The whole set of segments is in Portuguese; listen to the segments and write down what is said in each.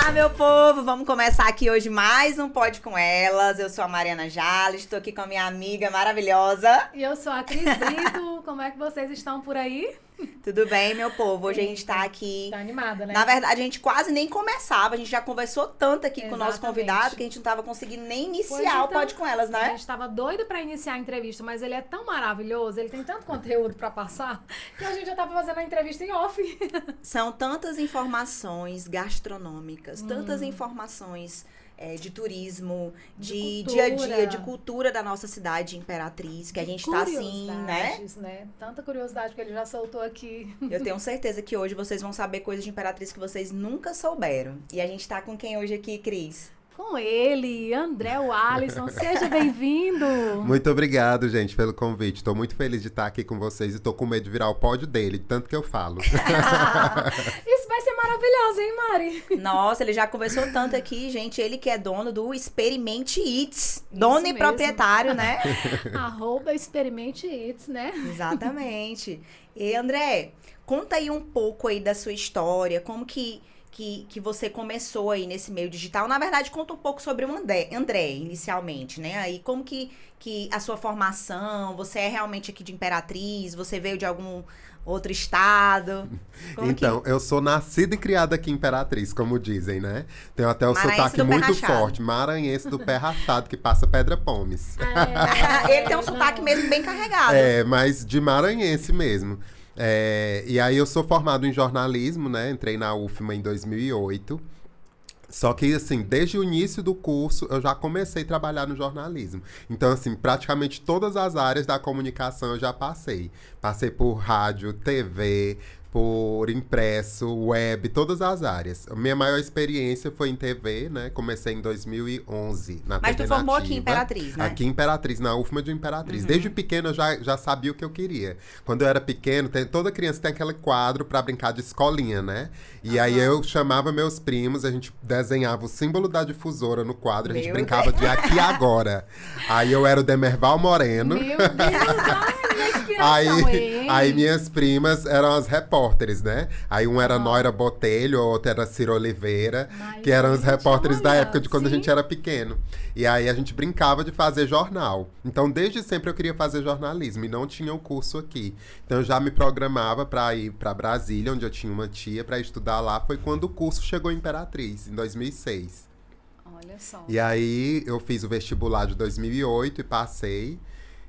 Olá, meu povo! Vamos começar aqui hoje mais um Pode Com Elas. Eu sou a Mariana Jales, estou aqui com a minha amiga maravilhosa. E eu sou a Cris Brito. Como é que vocês estão por aí? Tudo bem, meu povo? Hoje a gente tá aqui... Tá animada, né? Na verdade, a gente quase nem começava. A gente já conversou tanto aqui com o nosso convidado que a gente não tava conseguindo nem iniciar o Pode Com Elas, né? A gente tava doida pra iniciar a entrevista, mas ele é tão maravilhoso, ele tem tanto conteúdo pra passar, que a gente já tava fazendo a entrevista em off. São tantas informações gastronômicas, tantas informações... de turismo, de dia a dia, de cultura da nossa cidade Imperatriz, que a gente tá assim, né? Tanta curiosidade que ele já soltou aqui. Eu tenho certeza que hoje vocês vão saber coisas de Imperatriz que vocês nunca souberam. E a gente tá com quem hoje aqui, Cris? Com ele, André Alisson. Seja bem-vindo! Muito obrigado, gente, pelo convite. Estou muito feliz de estar aqui com vocês e estou com medo de virar o pódio dele, tanto que eu falo. Isso vai ser maravilhoso, hein, Mari? Nossa, ele já conversou tanto aqui, gente. Ele que é dono do Experimente Eats. Dono e proprietário, né? @Experimente Eats, né? Exatamente. E, André, conta aí um pouco aí da sua história, como que você começou aí nesse meio digital. Na verdade, conta um pouco sobre o André inicialmente, né? Aí, como que a sua formação, você é realmente aqui de Imperatriz, você veio de algum outro estado? Então, eu sou nascida e criada aqui em Imperatriz, como dizem, né? Tenho até o sotaque muito forte, maranhense do pé rachado, que passa Pedra Pomes. Ele tem um sotaque mesmo bem carregado. Mas de maranhense mesmo. E aí eu sou formado em jornalismo, né? Entrei na UFMA em 2008. Só que, assim, desde o início do curso, eu já comecei a trabalhar no jornalismo. Então, assim, praticamente todas as áreas da comunicação eu já passei. Passei por rádio, TV, por impresso, web, todas as áreas. A minha maior experiência foi em TV, né? Comecei em 2011, na Mas TV tu formou Nativa. aqui em Imperatriz, né? Aqui em Imperatriz, na UFMA de Imperatriz. Desde pequeno eu já sabia o que eu queria. Quando eu era pequeno, toda criança tem aquele quadro pra brincar de escolinha, né? E aí eu chamava meus primos, a gente desenhava o símbolo da difusora no quadro, a gente brincava de Aqui e Agora. Aí eu era o Demerval Moreno. Meu Deus, minha inspiração, aí minhas primas eram as repórteres, né? Aí um era Noira Botelho, outra era Ciro Oliveira, que eram os repórteres da época de quando a gente era pequeno. E aí a gente brincava de fazer jornal. Então, desde sempre eu queria fazer jornalismo e não tinha o curso aqui. Então, eu já me programava para ir para Brasília, onde eu tinha uma tia, para estudar lá. Foi quando o curso chegou em Imperatriz, em 2006. Olha só. E aí eu fiz o vestibular de 2008 e passei.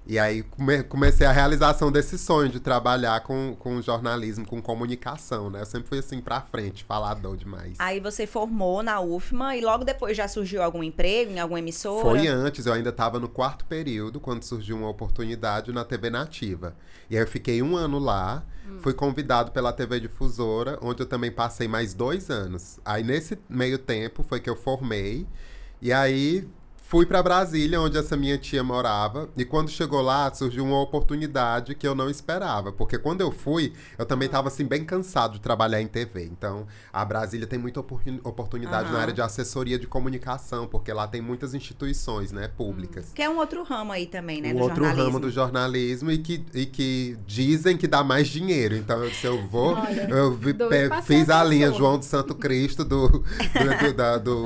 E aí comecei a realização desse sonho de trabalhar com jornalismo, com comunicação, né? Eu sempre fui assim pra frente, falador demais. Aí você formou na UFMA e logo depois já surgiu algum emprego em alguma emissora? Foi antes, eu ainda estava no 4º período, quando surgiu uma oportunidade na TV Nativa. E aí eu fiquei 1 ano lá, fui convidado pela TV Difusora, onde eu também passei mais 2 anos. Aí nesse meio tempo foi que eu formei, e aí... fui pra Brasília, onde essa minha tia morava, e quando chegou lá, surgiu uma oportunidade que eu não esperava, porque quando eu fui, eu também tava, assim, bem cansado de trabalhar em TV. Então, a Brasília tem muita oportunidade na área de assessoria de comunicação, porque lá tem muitas instituições, né, públicas. Que é um outro ramo aí também, né, do outro jornalismo. ramo do jornalismo e que dizem que dá mais dinheiro. Então, se eu vou... Olha, fiz a linha João de Santo Cristo do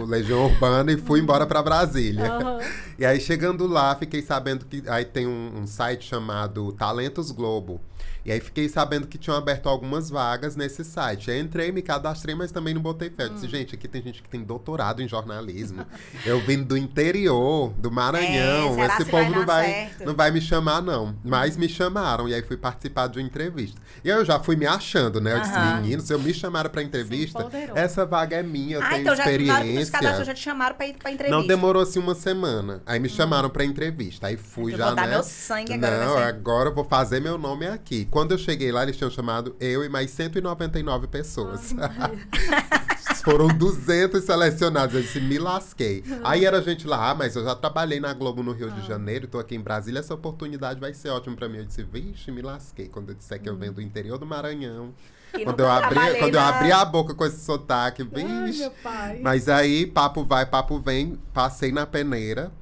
Legião Urbana e fui embora pra Brasília. E aí, chegando lá, fiquei sabendo que... Aí tem um site chamado Talentos Globo. E aí, fiquei sabendo que tinham aberto algumas vagas nesse site. Aí, entrei, me cadastrei, mas também não botei fé. Eu disse, gente, aqui tem gente que tem doutorado em jornalismo. Eu vim do interior, do Maranhão. Será Esse se povo vai não vai me chamar, não. Mas me chamaram. E aí, fui participar de uma entrevista. E aí, eu já fui me achando, né? Eu disse, menino, se eu me chamaram pra entrevista, essa vaga é minha, eu tenho então experiência. Já te chamaram pra ir pra entrevista. Não demorou, assim, uma semana. Aí me chamaram pra entrevista. Aí fui eu já, vou dar né? meu sangue agora. Não, agora eu vou fazer meu nome aqui. Quando eu cheguei lá, eles tinham chamado eu e mais 199 pessoas. Foram 200 selecionados. Eu disse, me lasquei. Aí era gente lá, mas eu já trabalhei na Globo no Rio de Janeiro, tô aqui em Brasília, essa oportunidade vai ser ótima pra mim. Eu disse, vixe, me lasquei. Quando eu disser que eu venho do interior do Maranhão. Quando eu abri a boca com esse sotaque, vixe. Ai, meu pai. Mas aí, papo vai, papo vem, passei na peneira.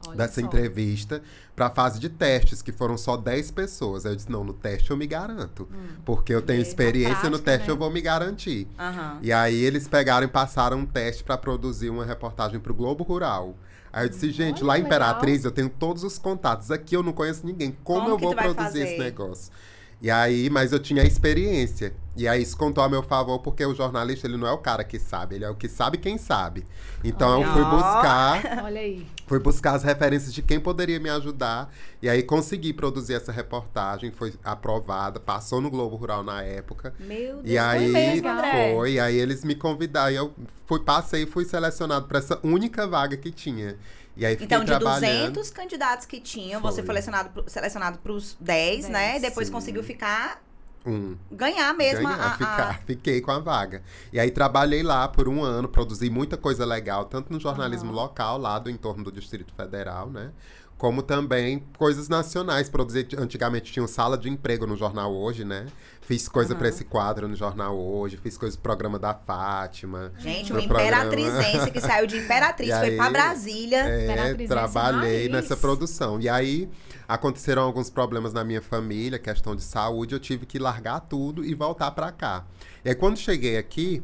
Olha dessa só. entrevista para a fase de testes, que foram só 10 pessoas. Aí eu disse, não, no teste eu me garanto. Porque eu tenho E experiência, no prática, teste né? eu vou me garantir. Aham. E aí eles pegaram e passaram um teste para produzir uma reportagem para o Globo Rural. Aí eu disse, gente, Olha, lá em legal. Imperatriz eu tenho todos os contatos. Aqui eu não conheço ninguém. Como Como eu que vou tu vai produzir esse fazer? negócio? E aí, mas eu tinha a experiência. E aí isso contou a meu favor, porque o jornalista, ele não é o cara que sabe, ele é o que sabe quem sabe. Então Olha eu fui aí. buscar, Olha aí. fui buscar as referências de quem poderia me ajudar. E aí consegui produzir essa reportagem, foi aprovada, passou no Globo Rural na época. Meu Deus. E aí mesmo, André? foi, e aí eles me convidaram, e eu passei e fui selecionado para essa única vaga que tinha. E aí fiquei Então, de trabalhando. 200 candidatos que tinham, você foi Foi. selecionado para os 10, né? 10, Depois sim. conseguiu ficar, Um. ganhar mesmo Fiquei com a vaga. E aí trabalhei lá por um ano, produzi muita coisa legal, tanto no jornalismo local, lá do entorno do Distrito Federal, né? Como também coisas nacionais. Produzi, antigamente tinha sala de emprego no Jornal Hoje, né? Fiz coisa pra esse quadro no Jornal Hoje, fiz coisa pro programa da Fátima. Gente, pro uma programa- imperatrizense que saiu de Imperatriz, E foi pra aí, Brasília. Imperatrizense trabalhei raiz. nessa produção. E aí aconteceram alguns problemas na minha família, questão de saúde, eu tive que largar tudo e voltar pra cá. E aí quando cheguei aqui,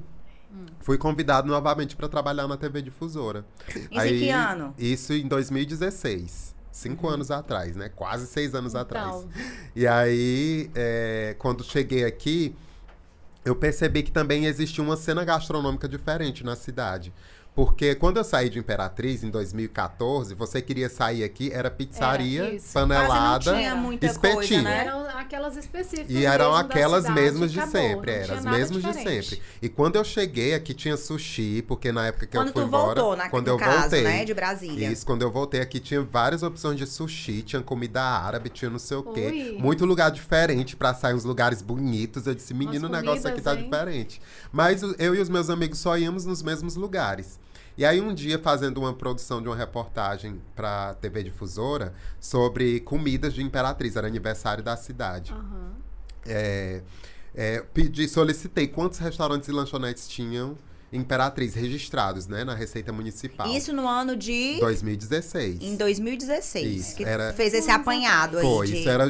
fui convidado novamente para trabalhar na TV Difusora. Isso em que ano? Isso em 2016. 5 anos atrás, né? Quase 6 anos Então. atrás. E aí, quando cheguei aqui, eu percebi que também existia uma cena gastronômica diferente na cidade. Porque quando eu saí de Imperatriz, em 2014, você queria sair aqui, era pizzaria, isso. panelada, Quase não tinha muita espetinho. coisa, né? Eram aquelas específicas. E eram mesmo da aquelas cidade, mesmas de acabou, sempre, não eram tinha as nada mesmas de diferente. sempre. E quando eu cheguei, aqui tinha sushi, porque na época que Quando eu fui tu embora, voltou, quando no eu caso, voltei, né? De Brasília. isso, quando eu voltei aqui tinha várias opções de sushi, tinha comida árabe, tinha não sei o quê. Ui. Muito lugar diferente pra sair uns lugares bonitos. Eu disse, menino, o negócio aqui comidas, tá hein? diferente. Mas eu e os meus amigos só íamos nos mesmos lugares. E aí um dia, fazendo uma produção de uma reportagem pra TV Difusora sobre comidas de Imperatriz, era aniversário da cidade. Aham. Solicitei quantos restaurantes e lanchonetes tinham em Imperatriz registrados, né, na Receita Municipal. Isso no ano de... 2016. Em 2016. Isso, que era- fez esse apanhado aí. Foi, de... isso era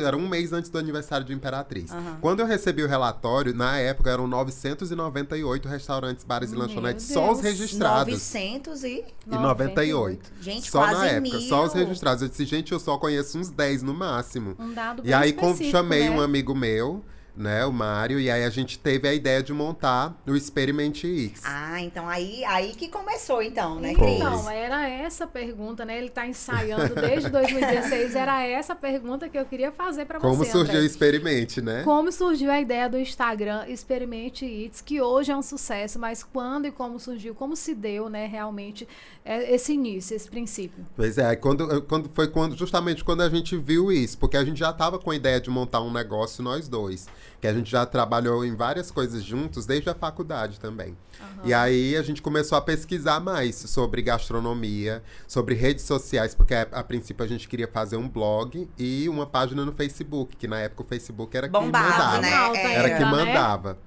era um mês antes do aniversário de Imperatriz. Aham. Quando eu recebi o relatório, na época eram 998 restaurantes, bares e Meu lanchonetes, Deus. só os registrados. 900 e... E 98. Gente, Só quase na época, mil. só os registrados. Eu disse, gente, eu só conheço uns 10 no máximo. Um dado E bem aí específico, chamei né? um amigo meu, né, o Mário, e aí a gente teve a ideia de montar o Experiment X. Ah, então aí que começou, então, né, Foi. Cris? Então, era essa pergunta, né? Ele tá ensaiando desde 2016. Era essa pergunta que eu queria fazer pra Como você, surgiu o André. Experiment, né? Como surgiu a ideia do Instagram Experimente Eats, que hoje é um sucesso, mas quando e como surgiu, como se deu, né, realmente, esse início, esse princípio? Pois é, aí justamente quando a gente viu isso, porque a gente já tava com a ideia de montar um negócio nós dois, que a gente já trabalhou em várias coisas juntos desde a faculdade também. E aí a gente começou a pesquisar mais sobre gastronomia, sobre redes sociais, porque a princípio a gente queria fazer um blog e uma página no Facebook, que na época o Facebook era quem Bombava, mandava. né? Alta Era ainda, que né? mandava.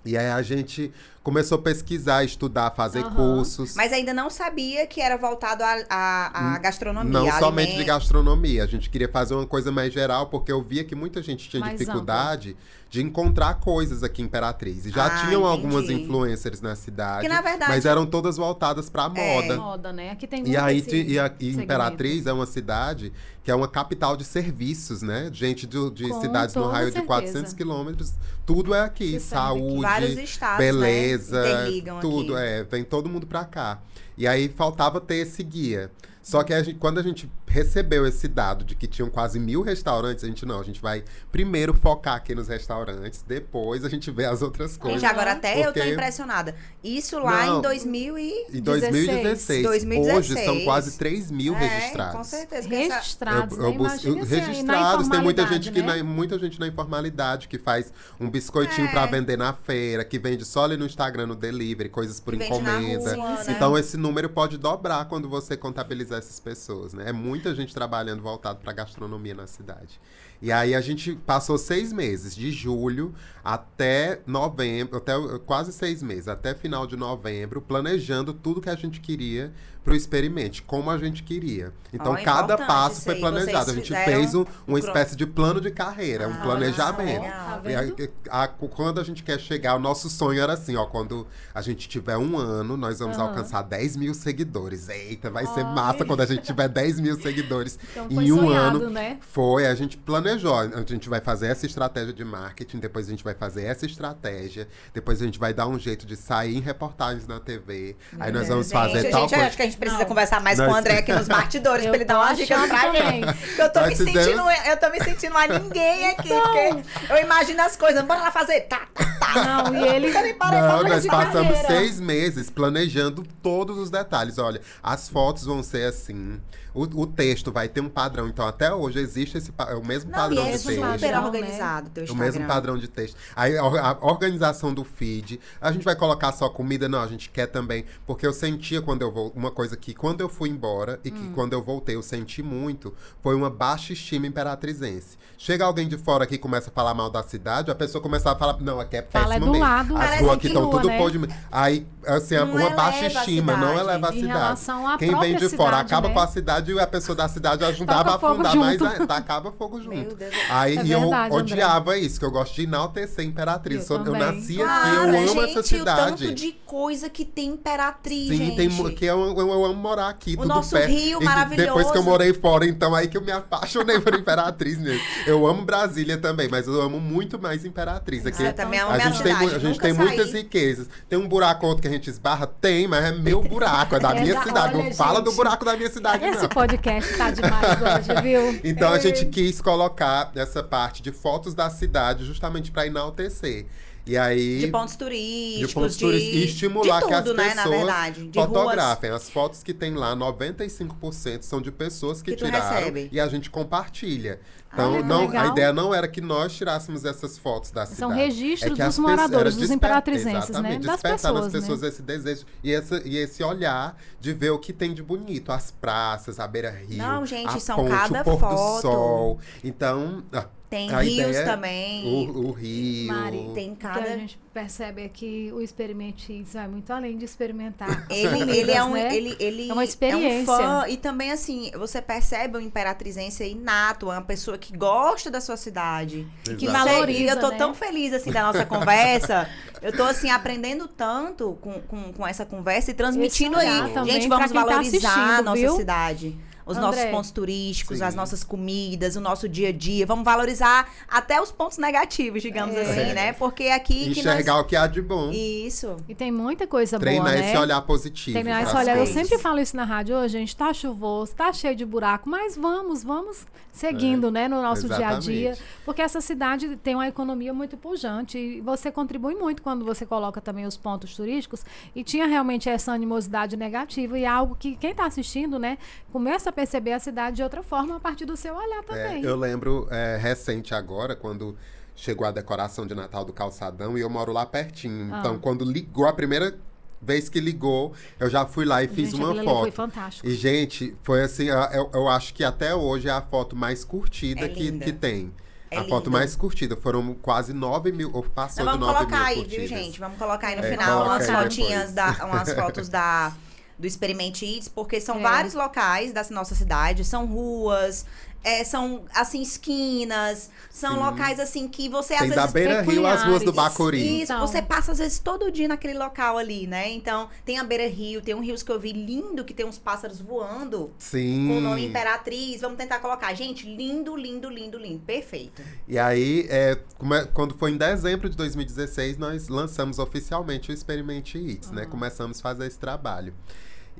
E aí a gente começou a pesquisar, estudar, fazer cursos. Mas ainda não sabia que era voltado à gastronomia, Não a somente de alimento. gastronomia. A gente queria fazer uma coisa mais geral, porque eu via que muita gente tinha Mais dificuldade de encontrar coisas aqui em Imperatriz. E já Ah, tinham algumas entendi. influencers na cidade. Que, na verdade- mas eram todas voltadas pra moda. Moda, né? Aqui tem E muito aí, esse e segmento. Imperatriz é uma cidade que é uma capital de serviços, né? Gente de Com cidades no toda raio de certeza. 400 quilômetros, tudo é aqui. Se serve aqui. Saúde, Vários estados, beleza, né, interligam tudo. aqui. Vem todo mundo pra cá. E aí faltava ter esse guia. Só que quando a gente recebeu esse dado de que tinham quase 1000 restaurantes, a gente vai primeiro focar aqui nos restaurantes, depois a gente vê as outras coisas. Gente, agora até eu tô Porque- impressionada. Isso lá Não. em 2000 e... Em 2016. 2016. Hoje são quase 3.000 registrados. com certeza. que essa- Registrados, né? Imagina Imagina se aí na registrados, tem muita gente informalidade, né? muita gente na informalidade que faz um biscoitinho pra vender na feira, que vende só ali no Instagram, no delivery, coisas por Que vende na encomenda. rua, né? Então esse número pode dobrar quando você contabilizar essas pessoas, né? É muita gente trabalhando voltado pra gastronomia na cidade. E aí a gente passou 6 meses, de julho até novembro, até quase 6 meses, até final de novembro, planejando tudo que a gente queria pro Experimente, como a gente queria. Então, cada importante passo isso foi aí. planejado. Vocês A gente fizeram fez uma um espécie de plano de carreira, um planejamento. legal. Tá E aí, vendo? quando a gente quer chegar, o nosso sonho era assim, ó, quando a gente tiver 1 ano, nós vamos alcançar 10 mil seguidores. Eita, vai ser massa quando a gente tiver 10 mil seguidores Então foi em um sonhado, ano. né? Foi, a gente planejou. A gente vai fazer essa estratégia de marketing, depois a gente vai fazer essa estratégia, depois a gente vai dar um jeito de sair em reportagens na TV. Aí nós vamos fazer Gente, tal eu coisa. acho que a gente precisa Não. conversar mais Nós- com o André aqui nos bastidores, Eu pra ele dar tô umas dicas achando pra também. gente. Porque eu tô Nós me fizemos- sentindo, eu tô me sentindo a ninguém aqui, porque eu imagino as coisas, bora lá fazer, tá. Não, e ele... Também parei Não, pra nós de passamos carreira. 6 meses planejando todos os detalhes. Olha, as fotos vão ser assim. O texto vai ter um padrão. Então, até hoje existe o mesmo Não, e padrão é de esse texto. super padrão, organizado teu O Instagram. mesmo padrão de texto. Aí a organização do feed. A gente vai colocar só comida? Não, a gente quer também. Porque eu sentia quando eu vou. Uma coisa que quando eu fui embora e que quando eu voltei eu senti muito, foi uma baixa estima imperatrizense. Chega alguém de fora aqui e começa a falar mal da cidade, a pessoa começa a falar, não, aqui é péssimo Fala, é do mesmo. lado. As Parece ruas aqui que estão rua, tudo né? podre. Aí, assim, Não uma baixa eleva a estima, não cidade. eleva a Em cidade. relação à Quem vem própria de fora cidade, acaba né? com a cidade e a pessoa da cidade ajudava a Toca fogo afundar mais, junto. tacava fogo junto. Meu Deus. Aí É e eu verdade, André. odiava isso, que eu gosto de enaltecer Imperatriz. Eu Eu também. nasci aqui, Cara, eu amo gente, essa o cidade. tanto de coisa que tem Imperatriz, Sim, gente. tem que eu amo morar aqui, tudo nosso perto. Rio E maravilhoso. depois que eu morei fora, então aí que eu me apaixonei por Imperatriz mesmo. Eu amo Brasília também, mas eu amo muito mais Imperatriz. Aqui, Eu também amo a minha gente tem, cidade, a gente nunca tem saí. muitas riquezas. Tem um buraco outro que a gente esbarra? Tem, mas é meu buraco, é da É minha da- cidade. olha, Não fala do gente, buraco da minha cidade, Esse não. podcast tá demais hoje, viu? Então a gente quis colocar essa parte de fotos da cidade justamente para enaltecer. E aí. De pontos turísticos, De pontos turísticos e estimular de que as tudo, né, na pessoas verdade. De ruas. fotografem. As fotos que tem lá, 95% são de pessoas que Que tu tiraram recebe. e a gente compartilha. Então, Olha que não, legal. a ideia não era que nós tirássemos essas fotos da cidade. São registros que dos as moradores, era dos imperatrizenses, né? exatamente, Das despertar nas pessoas, pessoas né? esse desejo e esse olhar de ver o que tem de bonito. As praças, a beira-rio, Não, gente, a são ponte, cada o pôr foto. do sol. Então, Tem a rios ideia é também. O rio. Mari, Tem O que cada... a gente percebe é que o Experimente vai muito além de experimentar. Ele é um, né? ele É uma experiência. É um fã, e também assim, você percebe o imperatrizense inato, é uma pessoa que gosta da sua cidade. Que Você- valoriza, E eu tô né? tão feliz assim da nossa conversa. Eu tô assim aprendendo tanto com essa conversa e transmitindo Esse aí. olhar também Gente, pra vamos quem tá valorizar a assistindo, nossa viu? cidade. Os André. nossos pontos turísticos, Sim. as nossas comidas, o nosso dia a dia. Vamos valorizar até os pontos negativos, digamos assim, né? Porque aqui que nós... Enxergar o que há de bom. Isso. E tem muita coisa Treinar boa, né? esse olhar positivo. Treinar esse pras olhar. Eu coisas. sempre falo isso na rádio. Ô, gente, tá chuvoso, tá cheio de buraco, mas vamos seguindo, né, no nosso dia a dia. Exatamente. Porque essa cidade tem uma economia muito pujante e você contribui muito quando você coloca também os pontos turísticos. E tinha realmente essa animosidade negativa e é algo que quem tá assistindo, né, começa a perceber a cidade de outra forma a partir do seu olhar também. Eu lembro recente agora, quando chegou a decoração de Natal do Calçadão e eu moro lá pertinho. Então, quando ligou, a primeira vez que ligou, eu já fui lá e fiz Gente, uma aquilo ali foi foto. fantástico. E, gente, foi assim, eu acho que até hoje é a foto mais curtida É que linda. tem. É a foto lindo. mais curtida. Foram quase 9 mil, ou passou Nós de vamos 9 colocar mil aí, curtidas. viu, gente? Vamos colocar aí no É, final coloca umas aí fotinhas, depois. umas fotos do Experimente Eats, porque são É. vários locais da nossa cidade, são ruas, são, assim, esquinas, são Sim. locais, assim, que você, às Tem da vezes... Beira-Rio às ruas do peculiares. Bacuri. Isso, Então. você passa às vezes todo dia naquele local ali, né? Então, tem a Beira Rio, tem um rios que eu vi lindo, que tem uns pássaros voando, Sim. com o nome Imperatriz. Vamos tentar colocar. Gente, lindo, lindo, lindo, lindo. Perfeito. E aí, quando foi em dezembro de 2016, nós lançamos oficialmente o Experimente Eats, né? Começamos a fazer esse trabalho.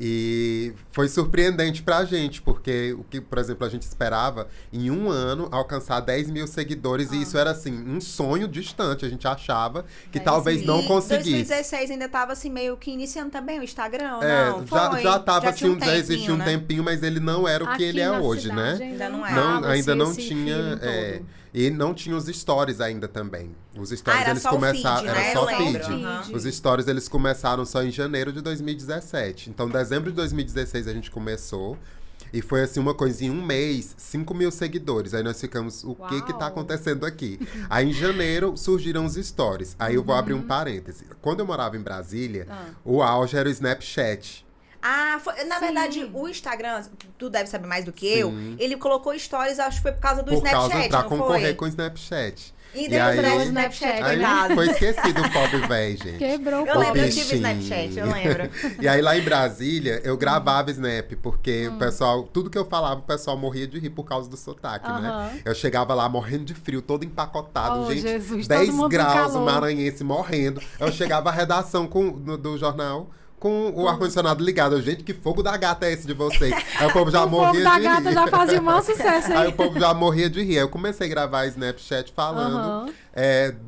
E foi surpreendente pra gente, porque o que, por exemplo, a gente esperava em um ano alcançar 10 mil seguidores, e isso era assim, um sonho distante. A gente achava que 10 talvez não E conseguisse. 2016 ainda tava assim, meio que iniciando também o Instagram, ou É, não? já tava tinha assim, já existia um né? tempinho, mas ele não era o que Aqui ele é na hoje, cidade né? Ainda não é. tava Ainda não esse tinha. feeling todo. E não tinha os stories ainda também. Os stories era eles só o começaram. feed, Era né? só Eu lembro. feed. Aham. Os stories eles começaram só em janeiro de 2017. Então, dezembro de 2016 a gente começou. E foi assim, uma coisa, em um mês, 5 mil seguidores. Aí nós ficamos, o que tá Uau. acontecendo aqui? Aí em janeiro surgiram os stories. Aí eu vou abrir um parêntese. Quando eu morava em Brasília, o auge era o Snapchat. Na Sim. verdade, o Instagram, tu deve saber mais do que Sim. eu, ele colocou stories, acho que foi por causa do Por causa Snapchat, pra não concorrer foi? com o Snapchat. E E depois aí- o Snapchat, Aí coitado. foi esquecido o pobre véi, gente. Quebrou o Eu lembro, eu pobre. tive Snapchat, eu lembro. E aí lá em Brasília, eu gravava Snap, porque o pessoal, tudo que eu falava, o pessoal morria de rir por causa do sotaque, né? Aham. Eu chegava lá morrendo de frio, todo empacotado, Oh, gente, Jesus, 10 todo mundo com graus, o calor. maranhense morrendo. Eu chegava à redação do jornal com o ar-condicionado ligado. Eu, gente, que fogo da gata é esse de vocês? Aí o povo já O morria povo da de gata rir. já fazia um maior sucesso, Aí hein? o povo já morria de rir. Aí eu comecei a gravar Snapchat falando Aham.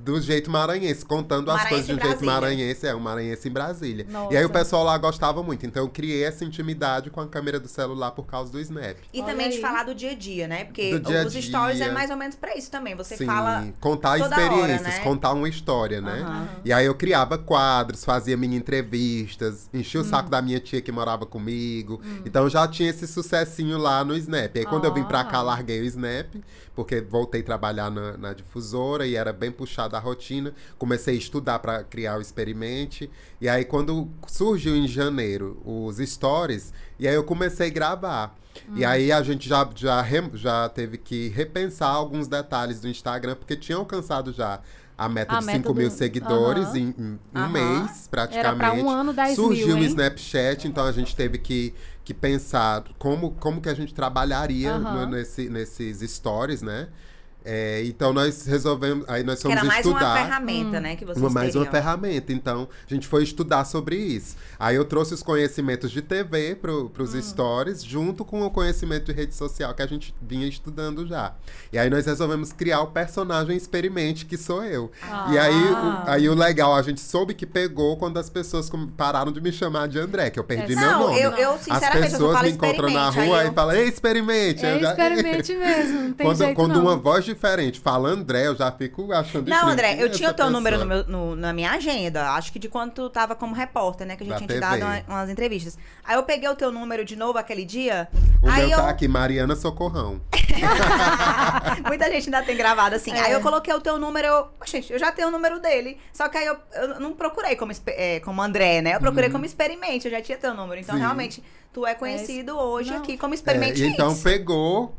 do jeito maranhense, contando as Maranhense coisas de um em jeito Brasília. maranhense, um maranhense em Brasília. Nossa. E aí o pessoal lá gostava muito. Então eu criei essa intimidade com a câmera do celular por causa do Snap. E Olha também de aí. falar do dia a dia, né? Porque Do dia a os stories é dia. mais ou menos pra isso também. Você Sim, fala contar toda hora, experiências, né? contar uma história, né? Aham. E aí eu criava quadros, fazia mini entrevistas, enchia o saco da minha tia que morava comigo. Então eu já tinha esse sucessinho lá no Snap. Aí quando eu vim pra cá, Ah. larguei o Snap, porque voltei a trabalhar na difusora e era bem puxada a rotina. Comecei a estudar pra criar o Experimente. E aí quando surgiu em janeiro os stories, e aí eu comecei a gravar. E aí a gente já teve que repensar alguns detalhes do Instagram, porque tinha alcançado já a meta A de meta 5 mil do- seguidores Aham. em um Aham. mês, praticamente. Era pra um ano, 10 mil, Surgiu o hein? Snapchat, então a gente teve que pensar como que a gente trabalharia Aham. nesses stories, né? Então nós resolvemos, aí nós que fomos era mais uma estudar. ferramenta, né? Que vocês Mais uma teriam. ferramenta. Então, a gente foi estudar sobre isso. Aí eu trouxe os conhecimentos de TV pros stories, junto com o conhecimento de rede social que a gente vinha estudando já. E aí nós resolvemos criar o personagem Experimente, que sou eu. E aí o legal, a gente soube que pegou quando as pessoas pararam de me chamar de André, que eu perdi meu Não, nome. eu As sinceramente, eu só pessoas falo me encontram na Experimente, rua aí e eu- falam, ei, Experimente! É Eu já- experimente mesmo, não tem Quando, jeito quando não. uma voz diferente fala André, eu já fico achando Não, estranho. André, Quem eu é tinha o essa teu número pessoa? na minha agenda. Acho que de quando tu tava como repórter, né? Que a gente Da tinha te TV. dado umas entrevistas. Aí eu peguei o teu número de novo aquele dia. O aí meu eu. tá aqui, Mariana Socorrão. Muita gente ainda tem gravado assim. Aí eu coloquei o teu número. Gente, eu já tenho o número dele. Só que aí eu não procurei como André, né? Eu procurei como Experimente. Eu já tinha teu número. Então, Sim. realmente, tu é conhecido hoje Não. aqui como Experimente E então Hits. pegou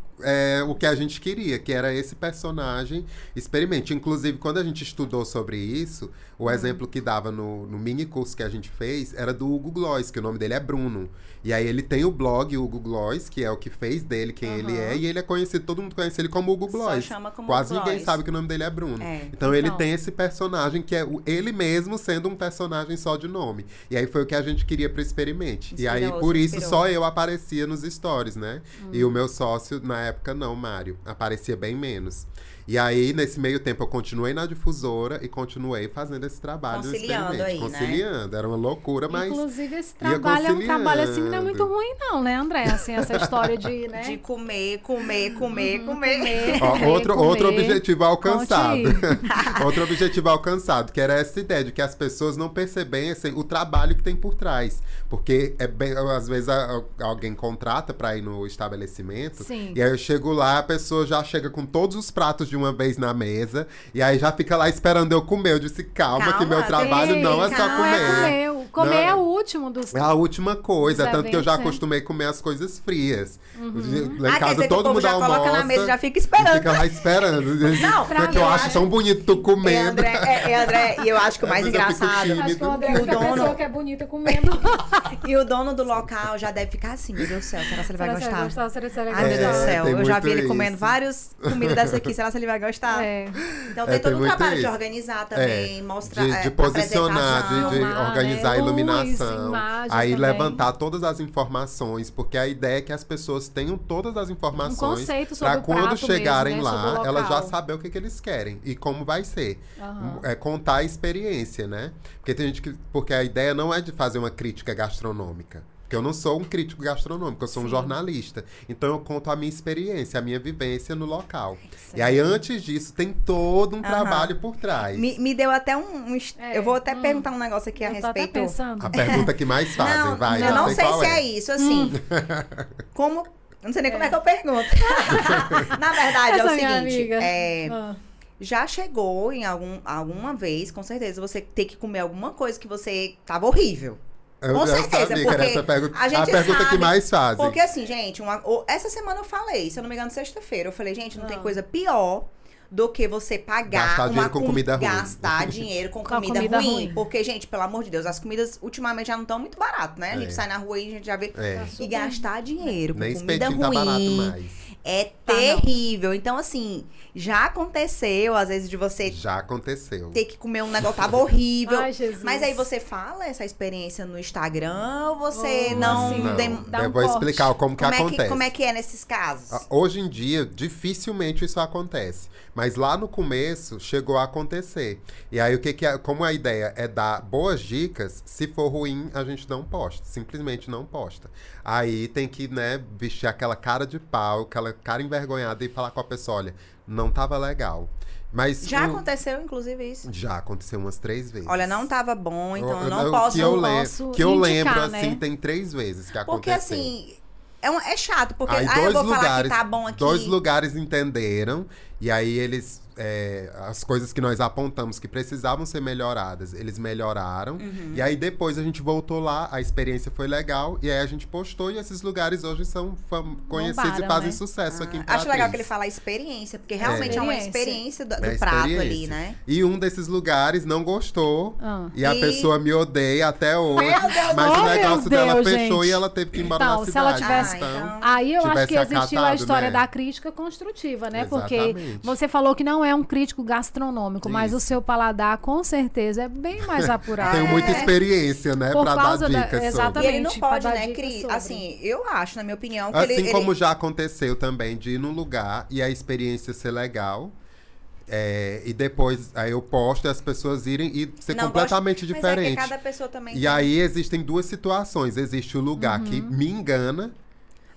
o que a gente queria, que era esse personagem Experimente. Inclusive, quando a gente estudou sobre isso, o exemplo que dava no mini curso que a gente fez era do Hugo Gloss, que o nome dele é Bruno. E aí ele tem o blog Hugo Gloss, que é o que fez dele quem ele é, e ele é conhecido, todo mundo conhece ele como Hugo Só Gloss. chama como Quase Hugo ninguém Gloss. sabe que o nome dele é Bruno. É. Então ele Então. tem esse personagem que é ele mesmo sendo um personagem só de nome. E aí foi o que a gente queria pro Experimente. E aí, Inspirou, por se isso, inspirou. só eu aparecia nos stories, né? E o meu sócio, na época, não, Mário. Aparecia bem menos. E aí, nesse meio tempo, eu continuei na difusora e continuei fazendo esse trabalho no Conciliando Experimente. aí, né? Conciliando. Era uma loucura, mas... Inclusive, esse ia trabalho é um trabalho assim, não é conciliando. muito ruim, não, né, André? Assim, essa história de, né? De comer, comer. Ó, outro comer. objetivo alcançado. Conte Outro objetivo alcançado, que era essa ideia de que as pessoas não percebessem o trabalho que tem por trás. Porque às vezes alguém contrata pra ir no estabelecimento. Sim. E aí eu chego lá, a pessoa já chega com todos os pratos de uma vez na mesa. E aí já fica lá esperando eu comer. Eu disse, calma que meu Calma, trabalho tem, não é só calma. Não é comer. comer. O comer Não. é o último dos... É a última coisa, Os tanto que eu já eventos, né? acostumei comer as coisas frias. Lá em Quer casa dizer que o todo povo mundo já almoça. coloca na mesa e já fica e esperando. fica lá esperando. Não, Porque eu eu acho acho- tão bonito tu comendo. André, e eu acho que o mais Às vezes eu fico engraçado. tímido. Acho que o André é a Que o única dono- pessoa que é bonita comendo. E o dono do local já deve ficar assim, meu Deus do céu, será que ele vai Será que gostar? gostar? Será que vai Ai, meu Deus do gostar? céu, tem eu já muito vi ele comendo isso. várias comidas dessa aqui, será que ele vai gostar? É. Então É, tem todo tem um muito trabalho de isso. organizar também, mostrar De posicionar, apresentação. de Filmar, organizar a né? Luz, iluminação. imagem Aí também. levantar todas as informações, porque a ideia é que as pessoas tenham todas as informações conceito sobre para o quando prato chegarem mesmo, né? lá, Sobre o elas já local. saber o que eles querem e como vai ser. Aham. É contar a experiência, né? Porque tem gente que. Porque a ideia não é de fazer uma crítica gastronômica. Porque eu não sou um crítico gastronômico, eu sou um jornalista. Então eu conto a minha experiência, a minha vivência no local. E aí, antes disso, tem todo um trabalho por trás. Me deu até eu vou até hum. perguntar um negócio aqui a Eu tô até respeito. pensando. A pergunta que mais fazem, Não, vai. eu não sei qual se é isso, assim. Como Não sei nem como é que eu pergunto. Na verdade, é o Essa minha seguinte. amiga. Já chegou em alguma vez, com certeza, você ter que comer alguma coisa que você tava horrível. Com certeza, sabia que porque era essa pergunta, a gente pergunta que sabe- mais fazem. Porque assim, gente, essa semana eu falei, se eu não me engano, sexta-feira, eu falei, gente, não tem coisa pior do que você pagar Gastar dinheiro com comida ruim. gastar dinheiro com Com comida, comida ruim. ruim. Porque, gente, pelo amor de Deus, as comidas ultimamente já não estão muito baratas, né? A gente É. sai na rua e a gente já vê. É. E gastar dinheiro com Nem comida espetinho tá barato ruim mais. é Tá, não. terrível. Então, assim, já aconteceu, às vezes, de você Já aconteceu. ter que comer um negócio, tava horrível. Ai, Jesus. Mas aí você fala essa experiência no Instagram ou você Oh, não... assim, Não, dá um eu vou corte. explicar como que acontece. Como é que é nesses casos? Hoje em dia, dificilmente isso acontece. Mas lá no começo, chegou a acontecer. E aí, como a ideia é dar boas dicas, se for ruim, a gente não posta. Simplesmente não posta. Aí tem que, né, vestir aquela cara de pau, aquela cara envergonhada e falar com a pessoa, olha, não tava legal. Mas Já aconteceu, inclusive, isso? Já aconteceu umas 3 vezes. Olha, não tava bom, então eu não que posso... eu, posso que eu indicar, lembro, né? assim, tem 3 vezes que Porque, aconteceu. assim, é chato. Porque, Aí eu vou falar que tá bom aqui. 2 lugares entenderam, e aí eles... as coisas que nós apontamos que precisavam ser melhoradas, eles melhoraram. Uhum. E aí depois a gente voltou lá, a experiência foi legal, e aí a gente postou, e esses lugares hoje são conhecidos e Bombaram, fazem né? sucesso aqui em Acho Imperatriz. legal que ele fala experiência, porque realmente é uma experiência do prato ali, né? E um desses lugares não gostou, e a E- pessoa me odeia até hoje. Meu Deus, mas oh, o negócio meu dela Deus, fechou gente. e ela teve que ir embora Então, da se cidade. ela tivesse- então- Aí eu acho que tivesse existiu a acatado, história né? da crítica construtiva, né? Porque Exatamente. você falou que não é um crítico gastronômico, mas Isso. o seu paladar, com certeza, é bem mais apurado. Tenho muita experiência, né, Por pra dar causa da- dicas E exatamente. ele não pra pode, dar né, dicas Cris? sobre. Assim, eu acho, na minha opinião, que Assim ele... como já aconteceu também de ir num lugar e a experiência ser legal. E depois aí eu posto e as pessoas irem e ser Não completamente gosto, mas é que diferente. cada pessoa também E tem- aí existem 2 situações. Existe o lugar que me engana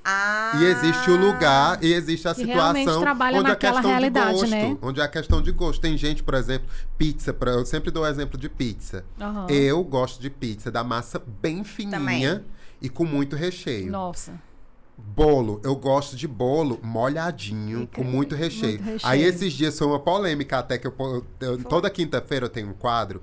Ah, e existe o lugar e existe a Que realmente situação trabalha onde a naquela questão realidade, de gosto. né? Onde é a questão de gosto. Tem gente, por exemplo, pizza. Eu sempre dou o exemplo de pizza. Aham. Eu gosto de pizza da massa bem fininha Também. e com muito recheio. Nossa. Bolo, eu gosto de bolo molhadinho, com muito recheio. muito recheio. Aí esses dias foi uma polêmica até que toda quinta-feira eu tenho um quadro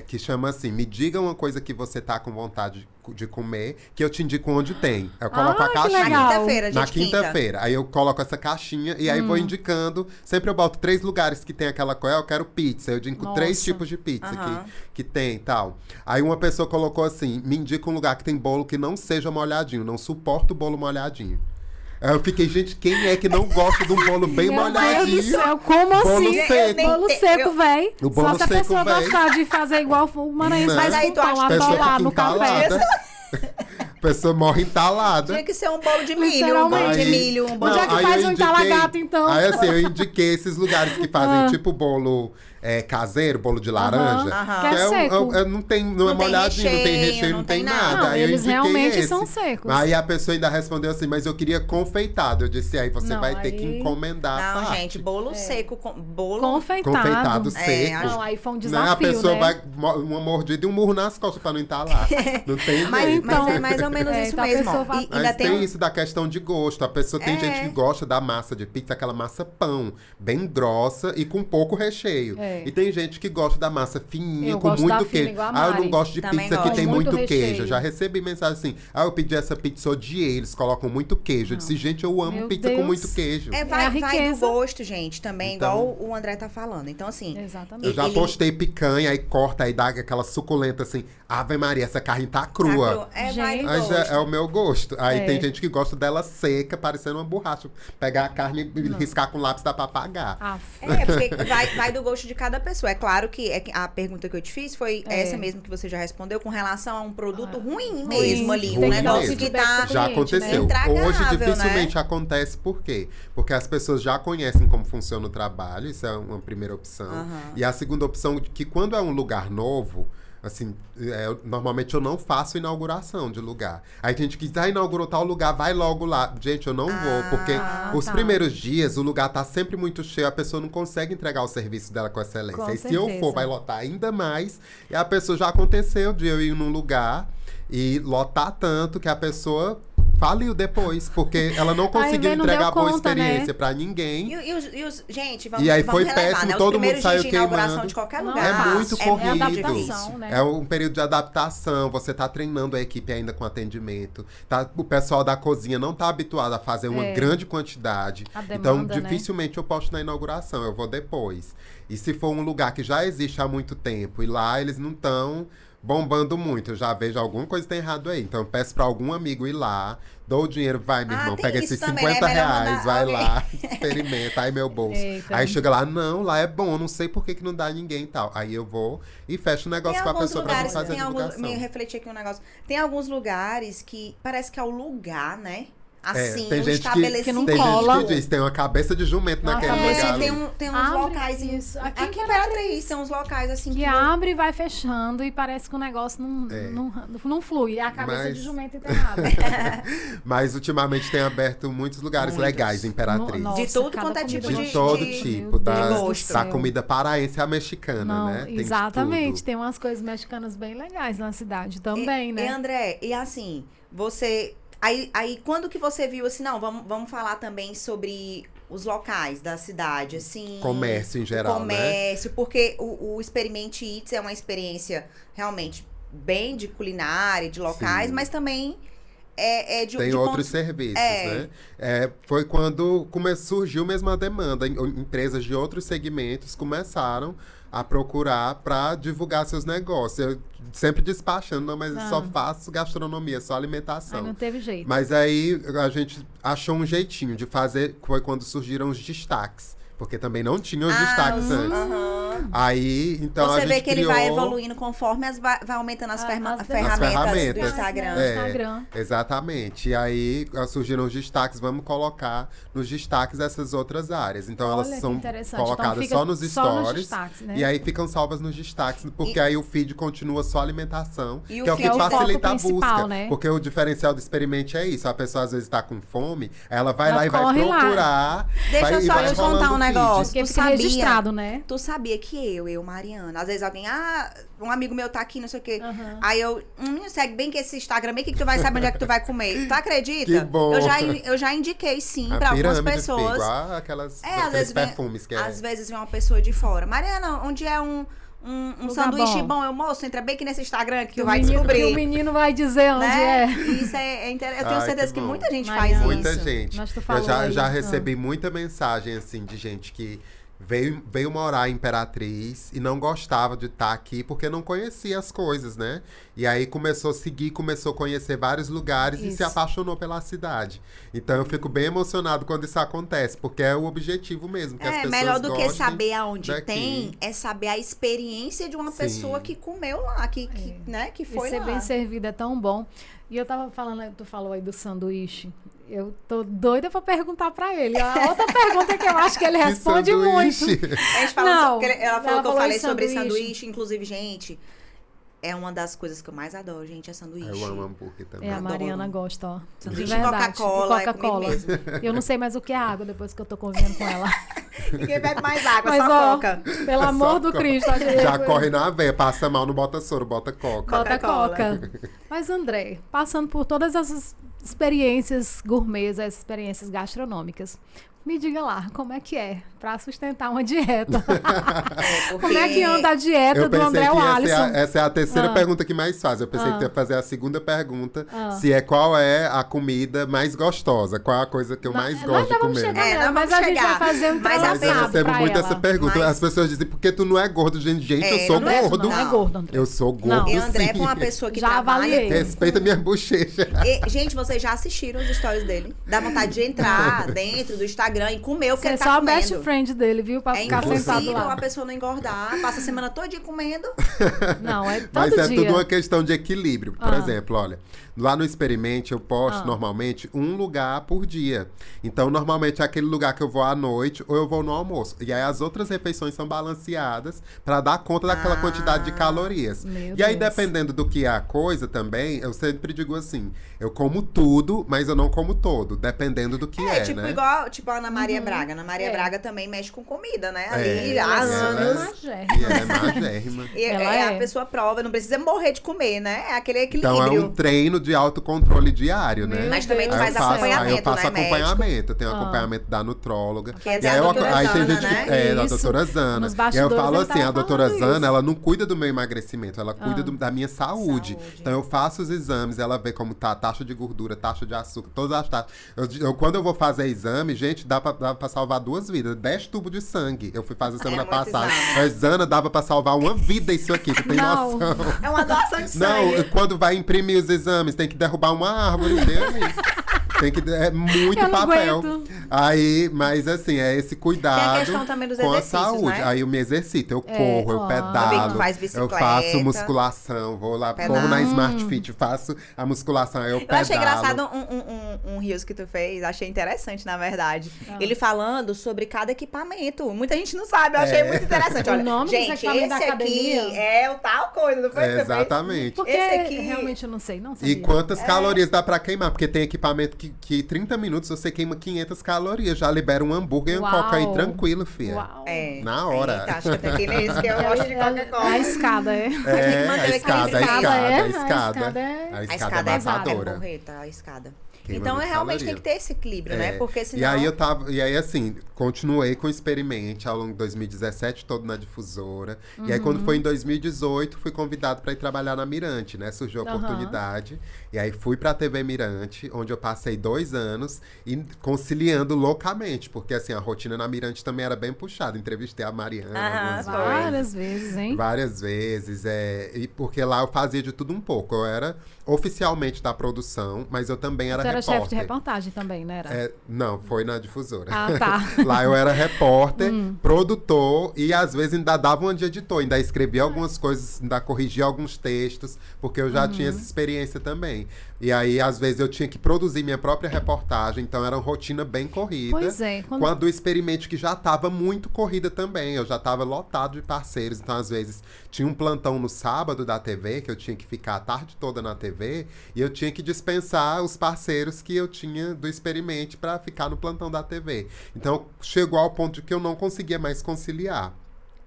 que chama assim: me diga uma coisa que você tá com vontade de comer, que eu te indico onde tem. Eu coloco a que caixinha. legal. Na quinta-feira, gente, Na quinta-feira. Aí eu coloco essa caixinha e aí vou indicando. Sempre eu boto 3 lugares que tem aquela coisa. Eu quero pizza. Eu indico 3 Nossa. tipos de pizza Aham. que tem e tal. Aí uma pessoa colocou assim: me indica um lugar que tem bolo que não seja molhadinho. Não suporto bolo molhadinho. Aí eu fiquei, gente, quem é que não gosta de um bolo bem Meu Deus do molhadinho? céu, como Bolo assim? seco. Bolo Eu- seco, véi. O bolo Só se a seco, pessoa véi. gostar de fazer igual o maranhense Não. faz Mas aí com tu acha pão, que a pessoa atolar fica no café. entalada. A pessoa morre entalada. Tinha que ser um bolo de milho, um bolo Literalmente. de milho, um bolo Onde é que aí faz eu um indiquei- entalagato, então? Aí assim, eu indiquei esses lugares que fazem tipo bolo caseiro, bolo de laranja. Aham. Que é seco. Não é Não tem molhadinho, não tem recheio, recheio, não não tem tem nada. nada. Não, Aí eu eles indiquei realmente esse. são secos. Aí a pessoa ainda respondeu assim, mas eu queria confeitado. Eu disse, aí você Não, vai ter que aí- encomendar a Não, parte. gente, bolo seco, bolo... Confeitado seco. acho- Não, aí foi um Né? desafio, A pessoa né? vai uma mordida e um murro nas costas pra não entalar. Não tem Mas, jeito. mas é mais ou menos É, isso então a mesmo. pessoa Ó. vai- E Mas ainda tem tem um... isso da questão de gosto. A pessoa tem gente que gosta da massa de pizza, aquela massa pão, bem grossa e com pouco recheio. É. E tem gente que gosta da massa fininha, Eu com gosto da muito fina, queijo. igual a Ah, eu não Mari. gosto de Também pizza que gosto. tem Com muito muito queijo. recheio. Já recebi mensagem assim: eu pedi essa pizza, odiei. Eles colocam muito queijo. Eu disse, gente, eu amo Meu pizza com Deus. muito queijo. É, a vai do riqueza. gosto, gente, também, Então- igual o André tá falando. Então, assim... Exatamente. Eu já ele- postei picanha, aí corta, aí dá aquela suculenta assim. Ave Maria, essa carne tá crua. É, vai do Mas gosto. é o meu gosto. Aí É. tem gente que gosta dela seca, parecendo uma borracha. Pegar a carne e riscar com lápis dá pra apagar. Aff. É, porque vai do gosto de cada pessoa. É claro que a pergunta que eu te fiz foi essa mesmo que você já respondeu com relação a um produto ruim mesmo ali. Um Ruim negócio mesmo. que tá... Já cliente, aconteceu. né? Intragável, Hoje né? dificilmente acontece, por quê? Porque as pessoas já conhecem como funciona o trabalho, isso é uma primeira opção. Aham. E a segunda opção, que quando é um lugar novo, assim, normalmente eu não faço inauguração de lugar. Aí tem gente que já inaugurou tal lugar, vai logo lá. Gente, eu não vou, porque os tá. primeiros dias o lugar tá sempre muito cheio, a pessoa não consegue entregar o serviço dela com excelência. Com E se eu certeza. for, vai lotar ainda mais. E a pessoa já aconteceu de eu ir num lugar e lotar tanto que a pessoa faliu depois, porque ela não conseguiu não entregar deu boa conta, né? experiência pra ninguém. Gente, E aí foi relevar, péssimo, né? Os todo mundo primeiros saiu dias de inauguração queimando. de qualquer Não, lugar. É fácil. muito É corrido. adaptação, né? É um período de adaptação, você tá treinando a equipe ainda com atendimento. Tá, o pessoal da cozinha não tá habituado a fazer uma grande quantidade. A Então, demanda, né? dificilmente eu posto na inauguração, eu vou depois. E se for um lugar que já existe há muito tempo e lá eles não estão bombando muito, eu já vejo alguma coisa que tem errado aí. Então eu peço pra algum amigo ir lá, dou o dinheiro, vai, meu irmão, tem pega isso esses também, né? 50 Melhor mandar reais, vai alguém. lá, experimenta, aí meu bolso. Eita. Aí chega lá, não, lá é bom, não sei por que não dá ninguém e tal. Aí eu vou e fecho o negócio com a pessoa pra não fazer a divulgação. Me refleti aqui um negócio. Tem alguns lugares que parece que é o lugar, né? Assim, tem o gente estabelecimento. que não tem cola. gente que diz, tem uma cabeça de jumento Uma naquele cabeça, lugar Assim, ali. tem uns Abre locais isso. aqui Aqui em Imperatriz, tem uns locais assim Que abre e vai fechando e parece que o negócio não flui. É a cabeça Mas- de jumento enterrada. Mas ultimamente tem aberto muitos lugares Muitos. legais em Imperatriz. Nossa, De tudo cada quanto é comida tipo De de- todo de- tipo, Meu da, Deus do do da céu. comida paraense à mexicana, Não, né? Tem de exatamente. tudo. Tem umas coisas mexicanas bem legais na cidade também, E né? André, e assim, você... Aí quando que você viu assim, não, vamos falar também sobre os locais da cidade, assim... Comércio em geral, o comércio, porque o Experimente Eats é uma experiência realmente bem de culinária, de locais, Sim. mas também é de Tem de outros pontos- serviços, É. né? Foi quando surgiu mesmo a demanda. Empresas de outros segmentos começaram a procurar para divulgar seus negócios. Eu sempre despachando, não, mas Ah. só faço gastronomia, só Aí alimentação. não teve jeito. Mas aí a gente achou um jeitinho de fazer, foi quando surgiram os destaques. Porque também não tinha os destaques antes. Aham. Aí, então a Você gente vê que ele criou... vai evoluindo conforme vai aumentando as ferramentas do ferramentas. Instagram. No Instagram. Exatamente. E aí surgiram os destaques, vamos colocar nos destaques essas outras áreas. Então Olha elas que são interessante. colocadas Então, fica só nos só nos stories. destaques, né? E aí ficam salvas nos destaques, porque aí o feed continua só alimentação, E o que é o que feed é o facilita a foco principal, busca. né? Porque o diferencial do Experimente é isso. A pessoa às vezes está com fome, ela vai Ela lá e vai corre lá. procurar. Deixa vai, eu e só vai te rolando contar um o feed. negócio. Porque Tu fica sabia? registrado, né? Tu sabia que eu, Mariana, às vezes alguém, um amigo meu tá aqui, não sei o quê. Aham. Aí eu, segue bem que esse Instagram, bem que tu vai saber onde é que tu vai comer. Tu acredita? Que bom. Eu já indiquei sim A pra algumas pirâmide, pessoas. filho, igual aquelas, às aqueles vezes perfumes que às vezes vem uma pessoa de fora. Mariana, onde é um Lugar sanduíche bom. bom, eu moço, entra bem que nesse Instagram que tu o vai menino, descobrir. que o menino vai dizer onde né? é. E isso é interessante. Eu tenho Ai, certeza que que bom. muita gente Mariana. faz Muita isso. gente. Mas tu Eu falou já, aí, já ah. recebi muita mensagem, assim, de gente que veio morar em Imperatriz e não gostava de estar aqui porque não conhecia as coisas, né? E aí começou a seguir, começou a conhecer vários lugares e se Isso. apaixonou pela cidade. Então eu fico bem emocionado quando isso acontece, porque é o objetivo mesmo, que as pessoas melhor do que gostem saber aonde daqui. tem, é saber a experiência de uma Sim. pessoa que comeu lá, que E foi ser lá. bem servido é tão bom. E eu tava falando, tu falou aí do sanduíche. Eu tô doida pra perguntar pra ele. A outra pergunta que eu acho que ele Que responde muito. sanduíche! A gente falou Não, sobre, ela falou ela que eu falou falei em sobre sanduíche. sanduíche, inclusive, gente, é uma das coisas que eu mais adoro, gente, é sanduíche. Eu amo hambúrguer também. É, a Adoro. Mariana gosta, ó. Sanduíche De de verdade. Coca-Cola, E é Coca-Cola. comigo mesmo. Eu não sei mais o que é água depois que eu tô convivendo com ela. Ninguém bebe mais água, Mas, só ó, coca. pelo amor do Coca. Cristo. a gente- Já corre na veia, passa mal, não bota soro, bota coca. Bota Coca-Cola. Coca. Mas, André, passando por todas essas experiências gourmets, as experiências gastronômicas, me diga lá, como é que é pra sustentar uma dieta? Como é que anda a dieta Eu do pensei André que Alisson? essa é a terceira Ah. pergunta que mais faz. Eu pensei Ah. que tu ia fazer a segunda pergunta, Ah. se é qual é a comida mais gostosa, qual é a coisa que eu mais Nós gosto de já vamos comer. chegar É, nela, nós mas vamos a gente chegar. vai fazer um Mas a Mas eu traçado recebo pra muito ela. essa pergunta. Mas- As pessoas dizem, por que tu não é gordo? Gente, eu sou não é- gordo. Não é gordo, André. Eu sou gordo, Não. E André, sim. pra uma pessoa que Já trabalha... avaliei. Respeita minha bochecha. Gente, vocês já assistiram os stories dele? Dá vontade de entrar dentro do Instagram e comer o que Você é ele tá só o comendo. best friend dele, viu? Pra É ficar sentado impossível lá. a pessoa não engordar. Passa a semana toda comendo. Não, é todo Mas é dia. tudo uma questão de equilíbrio. Por Ah. exemplo, olha, lá no Experimente eu posto normalmente um lugar por dia. Então, normalmente é aquele lugar que eu vou à noite ou eu vou no almoço. E aí as outras refeições são balanceadas pra dar conta daquela quantidade de calorias. Meu E aí, Deus. dependendo do que é a coisa também, eu sempre digo assim, eu como tudo, mas eu não como todo, dependendo do que é, tipo, né? igual, tipo, a Ana Maria Braga. Ana Maria É. Braga também mexe com comida, né? É, Ali, há ela- anos. E ela é magérrima. E Ela é é. a pessoa prova, não precisa morrer de comer, né? É aquele equilíbrio. Então é um treino de autocontrole diário, né? Meu Mas também tu Deus Aí faz eu faço, acompanhamento, aí eu faço né, acompanhamento. Eu tenho Ah. acompanhamento da nutróloga. Que é E da aí, doutora aí tem Zana, gente né? que é da Isso. doutora Zana. Nos E aí eu bastidores falo ele assim, tava a doutora falando Zana, isso. ela não cuida do meu emagrecimento, ela cuida da minha saúde. Saúde. Então eu faço os exames, ela vê como tá a taxa de gordura, taxa de açúcar, todas as taxas. Quando eu vou fazer exame, gente, dá pra salvar 2 vidas. 10 tubos de sangue. Eu fui fazer semana muito passada. exame. Mas, Zana, dava pra salvar uma vida isso aqui, tu tem Não. noção. É uma doação de Não, sangue. quando vai imprimir os exames, tem que derrubar uma árvore, entende? Tem que, é muito Eu não papel. aguento. Aí, mas assim, é esse cuidado Tem a questão também dos com a exercícios, saúde. né? Aí eu me exercito, eu corro, eu ó. Eu vi que pedalo, tu faz eu bicicleta. faço musculação, vou lá, Pedala. corro na Smart Fit, faço a musculação, aí eu Eu pedalo. achei engraçado um reels que tu fez, achei interessante, na verdade. Ele falando sobre cada equipamento. Muita gente não sabe, eu achei muito interessante. O Olha, nome dos gente, equipamentos esse da aqui academia. é o tal coisa, não foi? que você fez? Exatamente. Porque Esse aqui- realmente eu não sei, não sabia. E quantas calorias dá pra queimar? Porque tem equipamento que 30 minutos você queima 500 calorias. Já libera um hambúrguer e um Uau. coca aí tranquilo, filha. Uau. É. Na hora. Eita, acho que eu tenho que ir nesse, que eu gosto de Coca-Cola. A escada, é. tem que É, manter a o escada, a equilíbrio. escada, É, a a escada. escada é- A escada é matadora. porreta, a escada. Queima Então, muita realmente caloria. tem que ter esse equilíbrio, né? Porque senão... E aí, assim, continuei com o Experimente ao longo de 2017, todo na difusora. E aí, quando foi em 2018, fui convidado para ir trabalhar na Mirante, né? Surgiu a Aham. oportunidade. E aí, fui pra TV Mirante, onde eu passei 2 anos e conciliando loucamente. Porque, assim, a rotina na Mirante também era bem puxada. Entrevistei a Mariana algumas foi. vezes. Várias vezes, hein? Várias vezes, e porque lá eu fazia de tudo um pouco. Eu era oficialmente da produção, mas eu também era Você era repórter. chefe de reportagem também, não era? Não, foi na difusora. Ah, tá. Lá eu era repórter, produtor e às vezes ainda dava um de editor, ainda escrevia algumas coisas, ainda corrigia alguns textos, porque eu já tinha essa experiência também. E aí, às vezes, eu tinha que produzir minha própria reportagem, então era uma rotina bem corrida. Pois é, quando- Com a do Experimente, que já estava muito corrida também. Eu já estava lotado de parceiros, então às vezes tinha um plantão no sábado da TV, que eu tinha que ficar a tarde toda na TV, e eu tinha que dispensar os parceiros que eu tinha do Experimente para ficar no plantão da TV. Então chegou ao ponto de que eu não conseguia mais conciliar.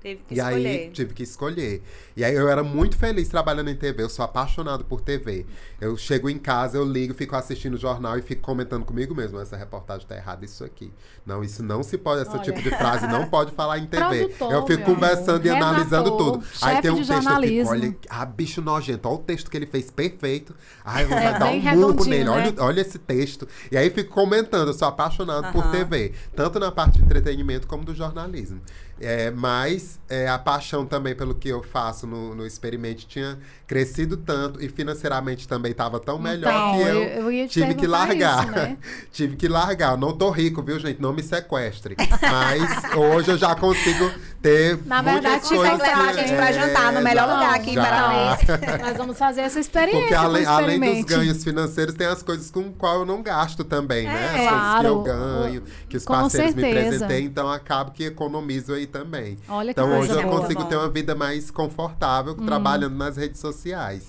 Teve que E aí, escolher. tive que escolher. E aí, eu era muito feliz trabalhando em TV. Eu sou apaixonado por TV. Eu chego em casa, eu ligo, fico assistindo o jornal e fico comentando comigo mesmo. Essa reportagem tá errada, isso aqui. Não, isso não se pode, esse Olha. tipo de frase não pode falar em TV. Produtor, Eu fico meu conversando amor. e analisando Redator, tudo. Aí chefe tem um de texto, eu fico, jornalismo. olha, bicho nojento, olha o texto que ele fez perfeito. Ai, eu vou dar bem um murro redondinho, nele, né? olha esse texto. E aí, fico comentando, eu sou apaixonado por Aham. TV. Tanto na parte de entretenimento como do jornalismo. Mas a paixão também pelo que eu faço no Experimente tinha crescido tanto e financeiramente também estava tão melhor Então, que eu ia te tive que perguntar largar. isso, né? Tive que largar. Eu não tô rico, viu, gente? Não me sequestre. Mas hoje eu já consigo ter Na muitas verdade, Você vai coisas levar a que- gente pra jantar no melhor já, lugar aqui em já. Paranaense. Nós vamos fazer essa experiência. Porque com o além dos Experimente. ganhos financeiros, tem as coisas com o qual eu não gasto também, né? As coisas que Claro. eu ganho, que os Com parceiros me certeza. presenteiam, então acabo que economizo aí também. Olha que Então hoje coisa eu boa. consigo Bom. ter uma vida mais confortável trabalhando nas redes sociais.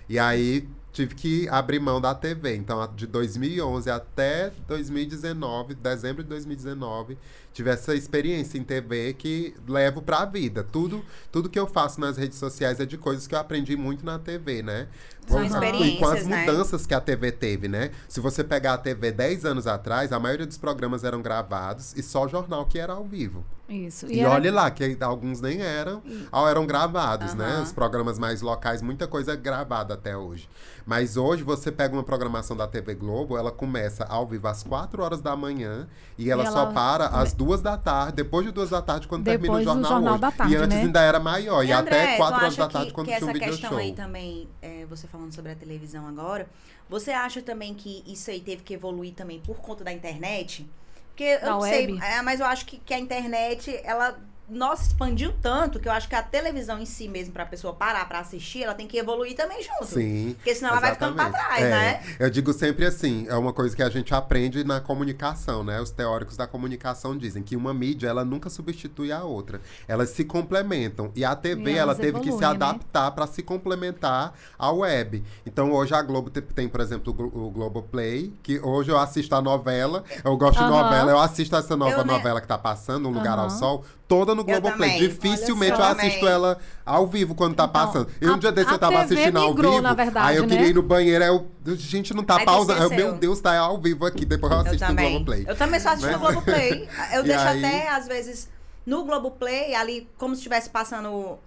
E aí tive que abrir mão da TV. Então, de 2011 até 2019, dezembro de 2019, tive essa experiência em TV que levo pra vida. Tudo que eu faço nas redes sociais é de coisas que eu aprendi muito na TV, né? São E com as experiências, né? mudanças que a TV teve, né? Se você pegar a TV 10 anos atrás, a maioria dos programas eram gravados e só o jornal que era ao vivo. Isso. E era- olhe lá, que alguns nem eram, ou eram gravados, né? Aham. Os programas mais locais, muita coisa é gravada até hoje. Mas hoje você pega uma programação da TV Globo, ela começa ao vivo às 4 horas da manhã e ela ela- só para às 2 da tarde, depois de 2 da tarde, quando termina o Depois do jornal Jornal hoje. da Tarde, e antes né? ainda era maior, e André, até 4 tu horas da acha tarde quando que tinha um essa video questão show. aí também, você falando sobre a televisão agora, você acha também que isso aí teve que evoluir também por conta da internet? Porque eu Da não sei, web? mas eu acho que a internet, ela nossa, expandiu tanto que eu acho que a televisão em si mesmo, pra pessoa parar pra assistir, ela tem que evoluir também junto. Sim. Porque senão ela vai ficando pra trás, né? Eu digo sempre assim, é uma coisa que a gente aprende na comunicação, né? Os teóricos da comunicação dizem que uma mídia, ela nunca substitui a outra. Elas se complementam. E a TV, E ela elas teve que se evoluem, né? adaptar para se complementar à web. Então, hoje a Globo tem, por exemplo, o Globoplay, que hoje eu assisto a novela, eu gosto de novela, eu assisto essa nova novela que tá passando, Um Lugar ao Sol, toda no Globoplay. também. Dificilmente eu Olha só. assisto ela ao vivo quando tá passando. E um dia desse a eu tava TV assistindo ao migrou, vivo, na verdade, aí eu queria né? ir no banheiro, aí a gente não tá Aí pausando. Aí eu, esqueceu. meu Deus, tá ao vivo aqui, depois eu Eu assisto no também. Globoplay. Eu também só assisto Né? no Globoplay. Eu E deixo aí- até, às vezes, no Globoplay, ali, como se estivesse passando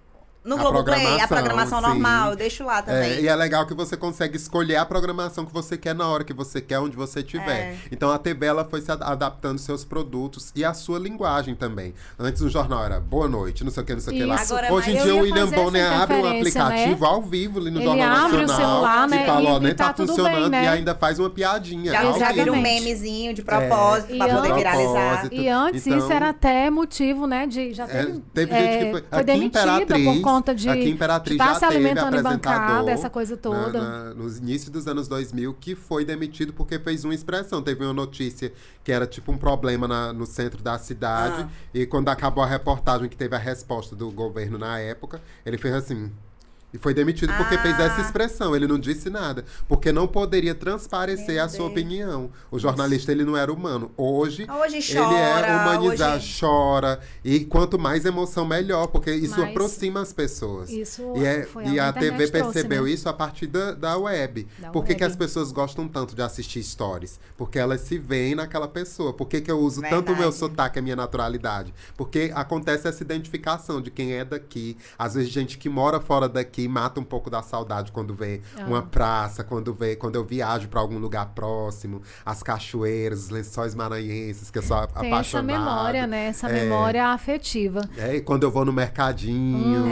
no A Globoplay, a programação sim. normal. Eu deixo lá também. E é legal que você consegue escolher a programação que você quer na hora que você quer, onde você estiver. Então a TV ela foi se adaptando seus produtos e a sua linguagem também. Antes o jornal era boa noite, não sei o que, não sei o que lá. Isso. Agora, Hoje em mas dia eu o ia William fazer Bonner essa abre um interferência, aplicativo né? ao vivo ali no Ele Jornal abre o Nacional celular, né, e fala, ó, e nem tá tá tudo funcionando bem, né? e ainda faz uma piadinha. Já, ao já vivo. vira um Exatamente. memezinho de propósito É. pra E poder antes- viralizar. propósito. E antes Então- isso era até motivo, né, de já teve, teve gente que foi aqui em demitida Imperatriz, por conta de aqui em Imperatriz estar já se teve alimentando em bancada, apresentador essa coisa toda. nos inícios dos anos 2000 que foi demitido porque fez uma expressão. Teve uma notícia que era tipo um problema no centro da cidade e quando acabou a reportagem que teve a resposta do governo na época, ele fez assim... E foi demitido porque fez essa expressão. Ele não disse nada. Porque não poderia transparecer a sua opinião. O jornalista, ele não era humano. Hoje Hoje ele é chora, humanizar, hoje- chora. E quanto mais emoção, melhor. Porque isso Mas aproxima as pessoas. isso E foi algo a que a TV internet trouxe, percebeu né? isso a partir da web. Da Por que web. as pessoas gostam tanto de assistir stories? Porque elas se veem naquela pessoa. Por que eu uso tanto o meu Verdade. sotaque, a minha naturalidade? Porque acontece essa identificação de quem é daqui. Às vezes, gente que mora fora daqui mata um pouco da saudade quando vê uma praça, quando eu viajo para algum lugar próximo, as cachoeiras, os lençóis maranhenses, que eu sou Tem apaixonado. essa memória, né? Essa memória afetiva. E quando eu vou no mercadinho,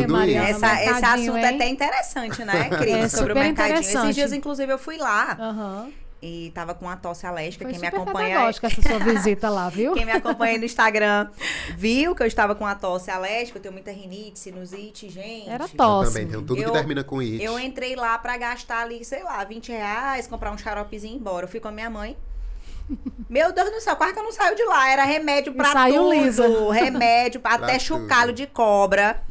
tudo Mariana, isso. no Esse mercadinho, assunto é hein? até interessante, né, Cris? É Sobre o super mercadinho. Esses interessante. dias, inclusive, eu fui lá Aham. e tava com uma tosse alérgica. Foi Quem me super acompanha... pedagógica essa sua visita lá, viu? Quem me acompanha no Instagram viu que eu estava com a tosse alérgica, eu tenho muita rinite, sinusite, gente. Era Eu tosse. também tenho tudo Eu- que termina com it. Eu entrei lá pra gastar ali, sei lá, R$20, comprar um xaropezinho e ir embora. Eu fui com a minha mãe. Meu Deus do céu, quase que eu não saio de lá. Era remédio pra saiu tudo. lisa. Remédio pra até Pra chocalho tudo. de cobra,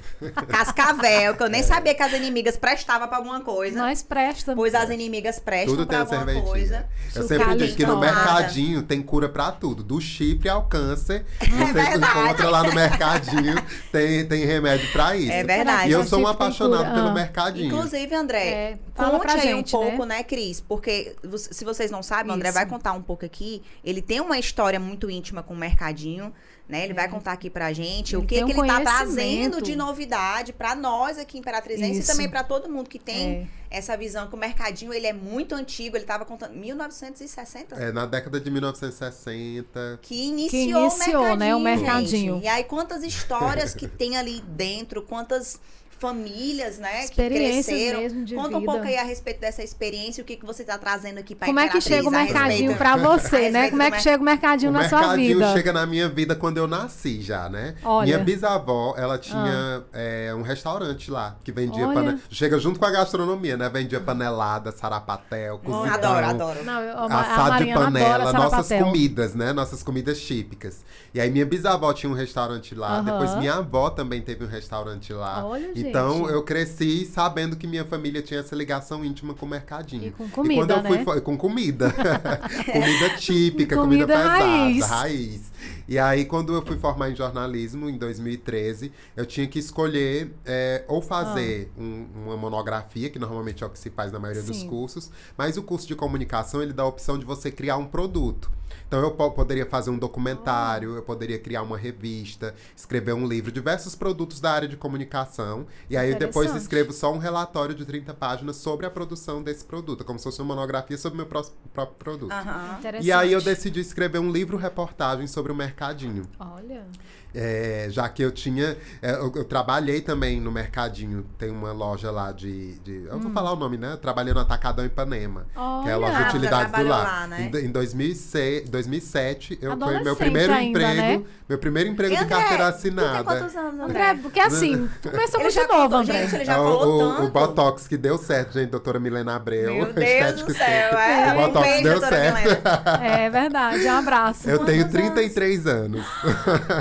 cascavel, que eu nem sabia que as inimigas prestavam pra alguma coisa. Mas presta. Pois as inimigas prestam Tudo tem pra a alguma cervejinha. coisa. Eu Chocalho sempre digo que no de mercadinho tem cura pra tudo. Do chifre ao câncer. Você verdade. encontra lá no mercadinho, tem remédio pra isso. É verdade. E eu Mas sou um chifre tem apaixonado cura. pelo Ah. mercadinho. Inclusive, André, É, fala conte pra aí gente, um pouco, né? né, Cris? Porque se vocês não sabem, o André Isso. vai contar um pouco aqui. Ele tem uma história muito íntima com o mercadinho, né? Ele vai contar aqui pra gente Ele o que, tem que um ele tá conhecimento. trazendo de novidade pra nós aqui em Imperatrizense e Isso. também pra todo mundo que tem essa visão que o mercadinho, ele é muito antigo. Ele tava contando 1960. Na década de 1960. Que iniciou, né, o mercadinho. gente. E aí, quantas histórias que tem ali dentro, quantas famílias, né, que Experiências cresceram. mesmo de Conta um vida. pouco aí a respeito dessa experiência, o que, que você tá trazendo aqui pra Como é que Imperatriz chega o a mercadinho respeito- pra você, a né? respeito Como é do que chega o mercadinho O na sua mercadinho vida? chega na minha vida quando eu nasci já, né? Olha. Minha bisavó, ela tinha um restaurante lá, que vendia Olha. Chega junto com a gastronomia, né? Vendia panelada, sarapatel, cozidão. Adoro. Não, a Assado de Mariana adora panela, nossas sarapatel. comidas, né? Nossas comidas típicas. E aí minha bisavó tinha um restaurante lá, Aham. depois minha avó também teve um restaurante lá. Olha, então gente. eu cresci sabendo que minha família tinha essa ligação íntima com o mercadinho. E com comida, quando eu né? fui com comida. Comida típica, comida Comida pesada, raiz. raiz. E aí, quando eu fui formar em jornalismo, em 2013, eu tinha que escolher ou fazer uma monografia, que normalmente é o que se faz na maioria dos Sim. cursos, mas o curso de comunicação, ele dá a opção de você criar um produto. Então, eu poderia fazer um documentário, eu poderia criar uma revista, escrever um livro, diversos produtos da área de comunicação. E aí, eu depois Interessante. escrevo só um relatório de 30 páginas sobre a produção desse produto, como se fosse uma monografia sobre o meu próprio produto. Aham. Interessante. E aí eu decidi escrever um livro-reportagem sobre o mercadinho. Olha. Já que eu tinha... eu trabalhei também no mercadinho. Tem uma loja lá eu vou falar o nome, né? Eu trabalhei no Atacadão Ipanema. Que é a loja de utilidades do lar. Lá, né? Em 2007, foi meu Adolescente primeiro ainda, emprego. né? Meu primeiro emprego E de André, carteira tu tem assinada. quantos anos, André, porque assim, começou Ele muito já novo, contou, André. gente, ele já falou tanto. O Botox que deu certo, gente, doutora Milena Abreu. Meu Deus Estético do céu, Sempre. O um Botox beijo, deu doutora certo. Milena. É verdade, um abraço. Eu tenho Quantos anos? 33 anos.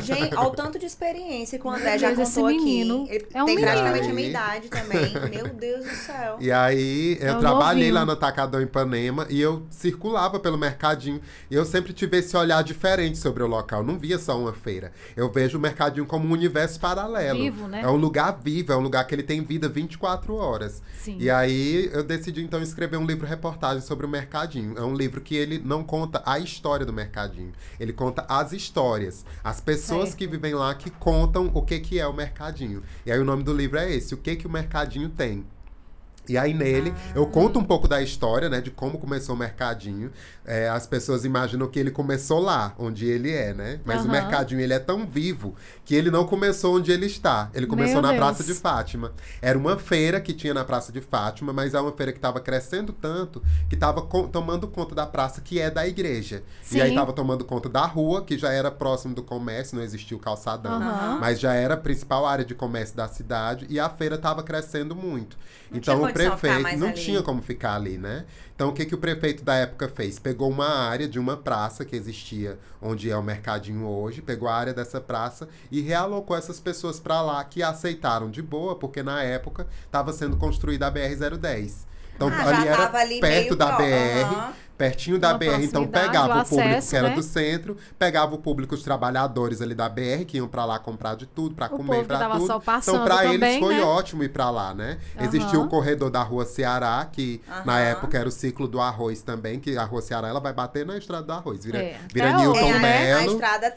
Gente, ao tanto de experiência que o André Meu já Deus, esse contou menino aqui. Ele é um tem menino. praticamente a minha idade também. Meu Deus do céu. E aí, eu um trabalhei novinho. lá no Atacadão Ipanema e eu circulava pelo mercadinho. E eu sempre tive esse olhar diferente sobre o local. Eu não via só uma feira. Eu vejo o mercadinho como um universo paralelo. Vivo, né? É um lugar vivo, é um lugar que ele tem vida 24 horas. Sim. E aí, eu decidi então escrever um livro-reportagem sobre o mercadinho. É um livro que ele não conta a história do mercadinho. Ele conta as histórias. As pessoas Certo. que vivem lá que contam o que é o mercadinho. E aí o nome do livro é esse, O que o mercadinho tem. E aí nele, eu conto um pouco da história, né? De como começou o mercadinho. As pessoas imaginam que ele começou lá, onde ele é, né? Mas o Aham. mercadinho, ele é tão vivo que ele não começou onde ele está. Ele começou Meu na Deus. Praça de Fátima. Era uma feira que tinha na Praça de Fátima, mas é uma feira que estava crescendo tanto que estava tomando conta da praça, que é da igreja. Sim. E aí estava tomando conta da rua, que já era próximo do comércio, não existia o calçadão. Aham. Mas já era a principal área de comércio da cidade e a feira estava crescendo muito. Não Então tinha o condição de ficar prefeito mais não ali. tinha como ficar ali, né? Então o que o prefeito da época fez? Pegou uma área de uma praça que existia onde é o mercadinho hoje, pegou a área dessa praça e realocou essas pessoas para lá que aceitaram de boa, porque na época estava sendo construída a BR-010. Então Ah, ali já era tava ali perto meio da pro- BR, Aham. pertinho da Uma BR, então proximidade, pegava o o público acesso, que era né? do centro, pegava o público, os trabalhadores ali da BR, que iam pra lá comprar de tudo, pra O comer, povo que pra tava tudo. só passando Então pra eles também, foi né? ótimo ir pra lá, né? Aham. Existia o corredor da Rua Ceará, que na Aham. época era o ciclo do arroz também, que a Rua Ceará ela vai bater na estrada do arroz, vira Até Newton hoje, A Melo. estrada,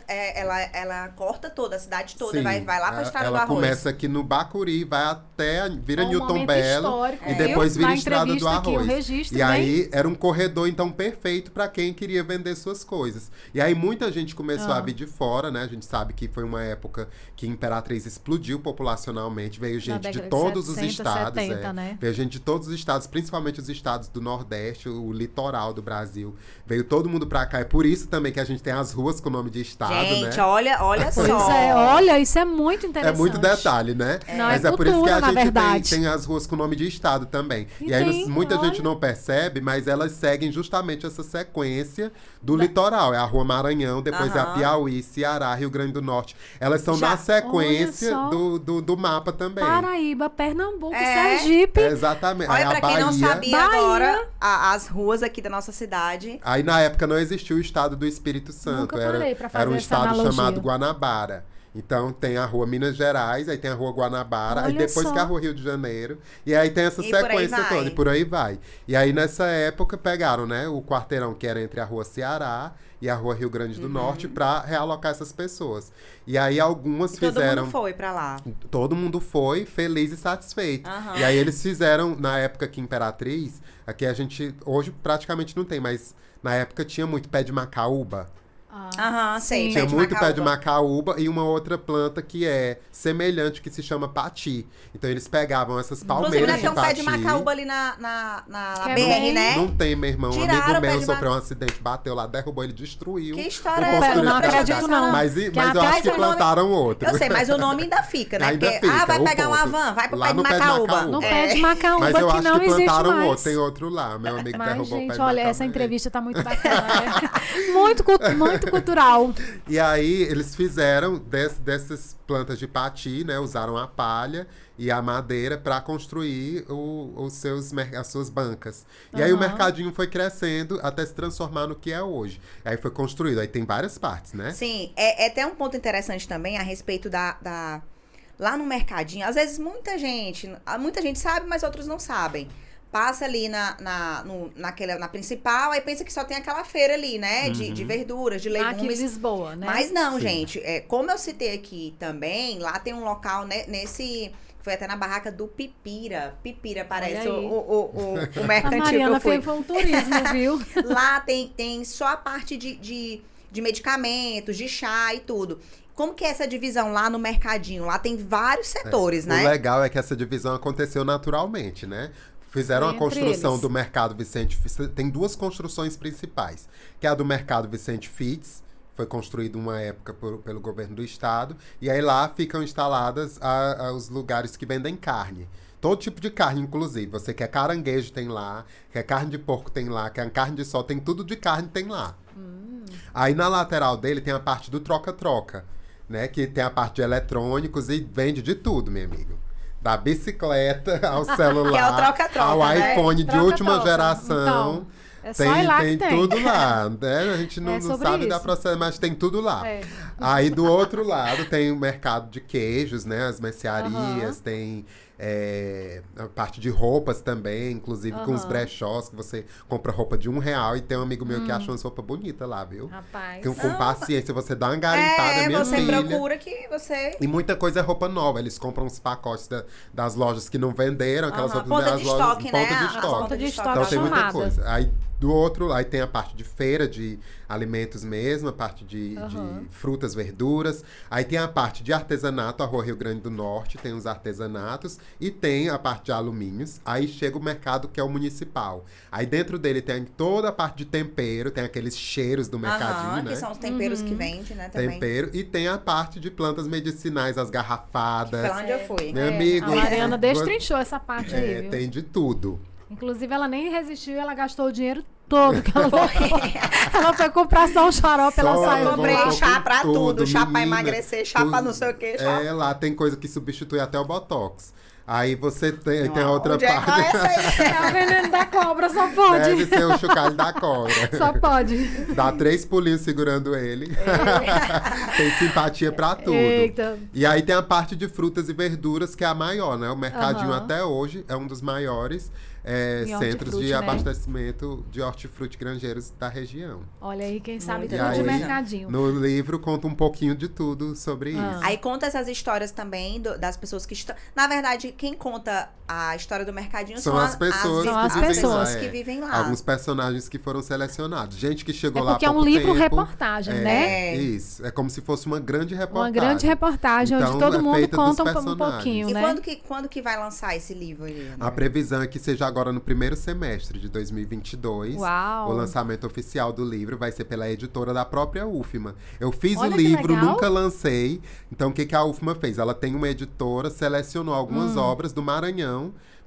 ela corta toda, a cidade toda, Sim, vai lá pra estrada do ela arroz. começa aqui no Bacuri, vai até, vira É um Newton momento Belo histórico, e viu? depois vira Na estrada do entrevista aqui, o arroz. registro, E bem- aí era um corredor então perfeito para quem queria vender suas coisas. E aí muita gente começou a vir de fora, né? A gente sabe que foi uma época que Imperatriz explodiu populacionalmente, veio gente de década de todos os 60, estados, 70, né? veio gente de todos os estados, principalmente os estados do Nordeste, o litoral do Brasil. Veio todo mundo pra cá. É por isso também que a gente tem as ruas com nome de estado, Gente, né? olha Pois só. é, olha, isso é muito É interessante. muito detalhe, né? Não, Mas é é por isso que cultura, a na gente verdade. tem as ruas com nome de estado também. E E aí tem, muita gente olha. não percebe, mas elas seguem justamente essa sequência do litoral. É a Rua Maranhão, depois é a Aham. Piauí, Ceará, Rio Grande do Norte. Elas são Já- na sequência Olha só. do mapa também. Paraíba, Pernambuco, É. Sergipe. Exatamente. Olha, Aí a pra quem não Bahia- sabia Bahia. agora, as ruas aqui da nossa cidade. Aí na época não existia o estado do Espírito Santo. Nunca parei pra Era fazer um essa estado analogia. chamado Guanabara. Então tem a rua Minas Gerais, aí tem a rua Guanabara, aí Olha depois só. que a rua Rio de Janeiro. E aí tem essa E por aí sequência vai. toda, e por aí vai. E aí nessa época pegaram, né, o quarteirão que era entre a rua Ceará e a rua Rio Grande do Norte pra realocar essas pessoas. E aí algumas E todo fizeram... mundo foi pra lá. Todo mundo foi feliz e satisfeito. Aham. E aí eles fizeram, na época que Imperatriz, aqui a gente, hoje praticamente não tem, mas na época tinha muito pé de macaúba. Aham, sei. Sim. Tinha pé de muito pé de macaúba. macaúba e uma outra planta que é semelhante, que se chama pati. Então eles pegavam essas Inclusive, palmeiras ainda de tem um pé de pati. macaúba ali na Que é BR, bem- né? Não tem, meu irmão. Um Tiraram amigo o pé meu de sofreu um acidente, bateu lá, derrubou, ele destruiu. Que o história é essa? construtor Não da acredito, cidade. não. Mas, Que mas eu atrás acho que o nome- plantaram outro. Eu sei, mas o nome ainda fica, né? Ainda Porque, fica, vai o pegar uma ponto. van, vai pro Lá pé de no pé de macaúba. macaúba. No É. pé de Macaúba, Mas eu que acho não que existe plantaram mais. outro, tem outro lá. Meu amigo Mas, derrubou o pé gente, de olha, macaúba. essa entrevista tá muito bacana, né? Muito cultural. E aí eles fizeram dessas plantas de pati, né? Usaram a palha e a madeira para construir as suas bancas. E aí o Aham. mercadinho foi crescendo até se transformar no que é hoje. Aí foi construído. Aí tem várias partes, né? Sim, é até um ponto interessante também a respeito lá no mercadinho. Às vezes muita gente sabe, mas outros não sabem. Passa ali na principal, aí pensa que só tem aquela feira ali, né? De verduras, de Aqui em legumes. Lisboa, né? Mas não, Sim. gente. Como eu citei aqui também, lá tem um local, né, foi até na barraca do Pipira. Pipira parece Olha aí. o A mercantil que Mariana eu fui. foi um turismo, viu? Lá tem só a parte de de medicamentos, de chá e tudo. Como que é essa divisão lá no mercadinho? Lá tem vários setores, né? O legal é que essa divisão aconteceu naturalmente, né? Fizeram a construção eles. do Mercado Vicente Fitz. Tem duas construções principais, que é a do Mercado Vicente Fitz, foi construído uma época pelo governo do estado, e aí lá ficam instaladas os lugares que vendem carne. Todo tipo de carne, inclusive. Você quer caranguejo, tem lá. Quer carne de porco, tem lá. Quer carne de sol, tem tudo de carne, tem lá. Aí na lateral dele tem a parte do troca-troca, né? Que tem a parte de eletrônicos e vende de tudo, meu amigo. Da bicicleta ao celular, Que é o troca-troca, ao né? iPhone de última Troca-troca. geração. Então, é só ir lá que tem. Tudo lá, né? A gente não, É não sobre sabe dar isso. processo, mas tem tudo lá. É. Aí do outro lado tem o mercado de queijos, né? As mercearias, tem a parte de roupas também, inclusive com os brechós, que você compra roupa de R$1 e tem um amigo meu que acha umas roupas bonitas lá, viu? Rapaz. Com paciência, você dá uma garimpada, minha você filha. procura que você... E muita coisa é roupa nova. Eles compram uns pacotes das lojas que não venderam, aquelas roupas Ponta das de lojas estoque, ponta né? de As estoque. pontas de estoque Então tem muita chamadas. coisa. Aí do outro, aí tem a parte de feira de alimentos mesmo, a parte de frutas, verduras. Aí tem a parte de artesanato, a Rua Rio Grande do Norte, tem os artesanatos. E tem a parte de alumínios. Aí chega o mercado que é o municipal. Aí dentro dele tem toda a parte de tempero, tem aqueles cheiros do mercadinho, né? Que são os temperos que vende, né? Também. Tempero. E tem a parte de plantas medicinais, as garrafadas. Foi lá onde eu fui. Meu amigo. A Mariana destrinchou essa parte aí, viu? Tem de tudo. Inclusive, ela nem resistiu, ela gastou o dinheiro todo que ela levou. Ela foi comprar só um xarope, ela Só saiu. comprei voltou chá com pra tudo, chá pra menina. emagrecer, chá pra não sei o quê, chá. Lá tem coisa que substitui até o Botox. Aí você tem a outra Onde é que parte. é essa aí? É o veneno da cobra, só pode. Deve ser o chocalho da cobra. Só pode. Dá 3 pulinhos segurando ele. Tem simpatia pra tudo. Eita. E aí tem a parte de frutas e verduras, que é a maior, né? O mercadinho Aham. até hoje é um dos maiores Em centros hortifruti, de né? abastecimento de hortifruti granjeiros da região. Olha aí, quem sabe E tudo aí, de mercadinho. no livro, conta um pouquinho de tudo sobre isso. Aí conta essas histórias também das pessoas que estão... Na verdade, quem conta a história do mercadinho São as pessoas São as que vivem pessoas lá. que vivem lá. Alguns personagens que foram selecionados. Gente que chegou É lá há porque é um pouco livro tempo. reportagem, né? Isso. É como se fosse uma grande reportagem. Uma grande reportagem Então, onde todo é mundo feita dos conta um personagens. pouquinho, E né? quando que vai lançar esse livro aí? A previsão é que seja agora no primeiro semestre de 2022. Uau. O lançamento oficial do livro vai ser pela editora da própria UFMA. Eu fiz Olha o que livro, legal. nunca lancei. Então, o que a UFMA fez? Ela tem uma editora, selecionou algumas obras do Maranhão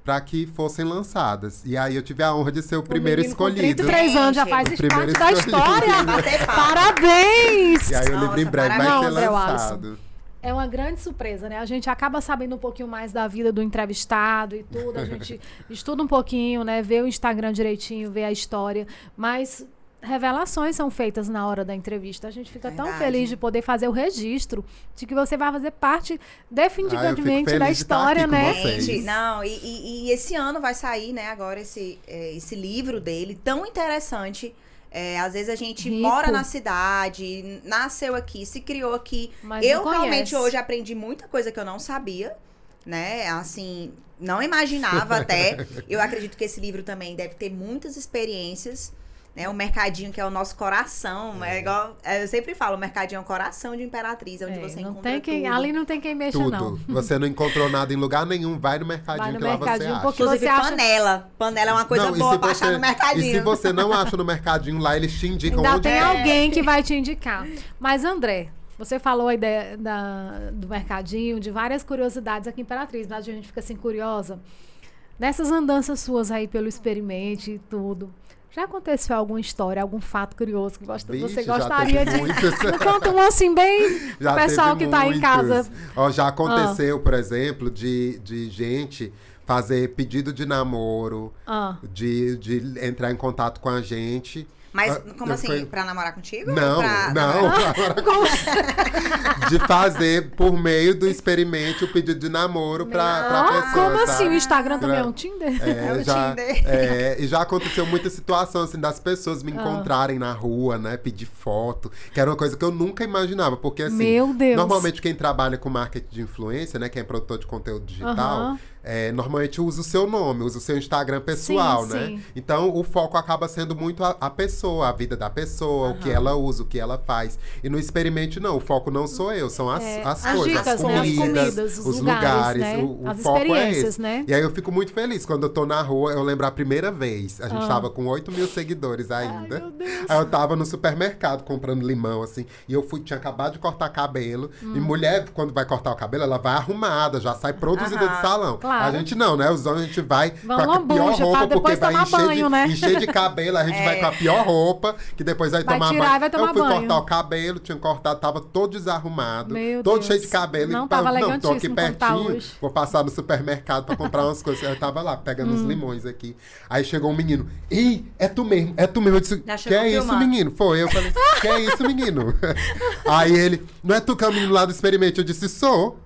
para que fossem lançadas. E aí eu tive a honra de ser o primeiro menino com escolhido. 33 anos já Gente, faz o primeiro parte da escolhido. história. Bater palma. Parabéns! E aí o livro em Nossa, breve vai ser parabéns. Não, André lançado. É uma grande surpresa, né? A gente acaba sabendo um pouquinho mais da vida do entrevistado e tudo. A gente estuda um pouquinho, né? Vê o Instagram direitinho, vê a história. Mas revelações são feitas na hora da entrevista. A gente fica tão Verdade. feliz de poder fazer o registro de que você vai fazer parte definitivamente feliz da de estar história, aqui com né? vocês. Gente, não, e esse ano vai sair, né, agora esse livro dele, tão interessante. Às vezes a gente Rico. mora na cidade, nasceu aqui, se criou aqui. Mas Eu não realmente conhece. hoje aprendi muita coisa que eu não sabia, né? Assim, não imaginava até. Eu acredito que esse livro também deve ter muitas experiências. Né, o mercadinho que é o nosso coração, é igual, eu sempre falo, o mercadinho é o coração de Imperatriz, onde você não encontra tem quem, tudo. ali não tem quem mexa, Tudo. não. Você não encontrou nada em lugar nenhum, vai no mercadinho Vai no que lá mercadinho, você acha. porque Inclusive você acha- panela. Panela é uma coisa Não, boa e pra achar no mercadinho. E se você não acha no mercadinho lá, eles te indicam Ainda onde tem é. alguém que vai te indicar. Mas, André, você falou aí do mercadinho, de várias curiosidades aqui em Imperatriz, mas a gente fica assim curiosa. Nessas andanças suas aí pelo Experimente e tudo, já aconteceu alguma história, algum fato curioso que você Vixe, já gostaria teve de... muitos. Me conta um assim, bem Já o pessoal teve que tá em muitos. casa. Ó, já aconteceu, por exemplo, de gente fazer pedido de namoro, Ah. de entrar em contato com a gente. Mas Ah, como assim? foi- Pra namorar contigo? Não, Pra- não. De fazer por meio do experimento o pedido de namoro pra pessoa. Como assim? sabe? O Instagram também é Pra- um Tinder? É o já, Tinder. e já aconteceu muita situação, assim, das pessoas Ah. me encontrarem na rua, né? Pedir foto, que era uma coisa que eu nunca imaginava, porque assim, Meu Deus. normalmente quem trabalha com marketing de influência, né? Quem é produtor de conteúdo digital, Aham. normalmente usa o seu nome, usa o seu Instagram pessoal, Sim, né? sim. Então, o foco acaba sendo muito a pessoa, a vida da pessoa, o que ela usa, o que ela faz. E no Experimente, não. O foco não sou eu, são as as coisas, dicas, as né? As comidas, comidas, os os lugares, lugares. né? O As foco é experiências, esse. né? E aí eu fico muito feliz. Quando eu tô na rua, eu lembro a primeira vez. A gente tava com 8 mil seguidores ainda. Ai, meu Deus. Aí eu tava no supermercado comprando limão, assim. E eu tinha acabado de cortar cabelo. E mulher, quando vai cortar o cabelo, ela vai arrumada, já sai produzida de salão. Claro. A gente não, né? Os homens a gente vai Vão com a pior lambuja, roupa, pra porque depois vai tomar banho, né? encher de cabelo. A gente vai com a pior roupa, que depois vai, Vai tomar tirar banho. e vai tomar eu fui banho. cortar o cabelo, tinha cortado, tava todo desarrumado, Meu todo Deus. cheio de cabelo. Não, E, tava não, tô aqui elegantíssimo como tá pertinho, hoje. vou passar no supermercado pra comprar umas coisas. Eu tava lá, pegando uns limões aqui. Aí chegou um menino, ih, é tu mesmo, é tu mesmo. Eu disse, Já que chegou é isso, filmando. menino? Foi, eu falei, que é isso, menino? Aí ele, não é tu que é o menino lá do Experimente? Eu disse, sou.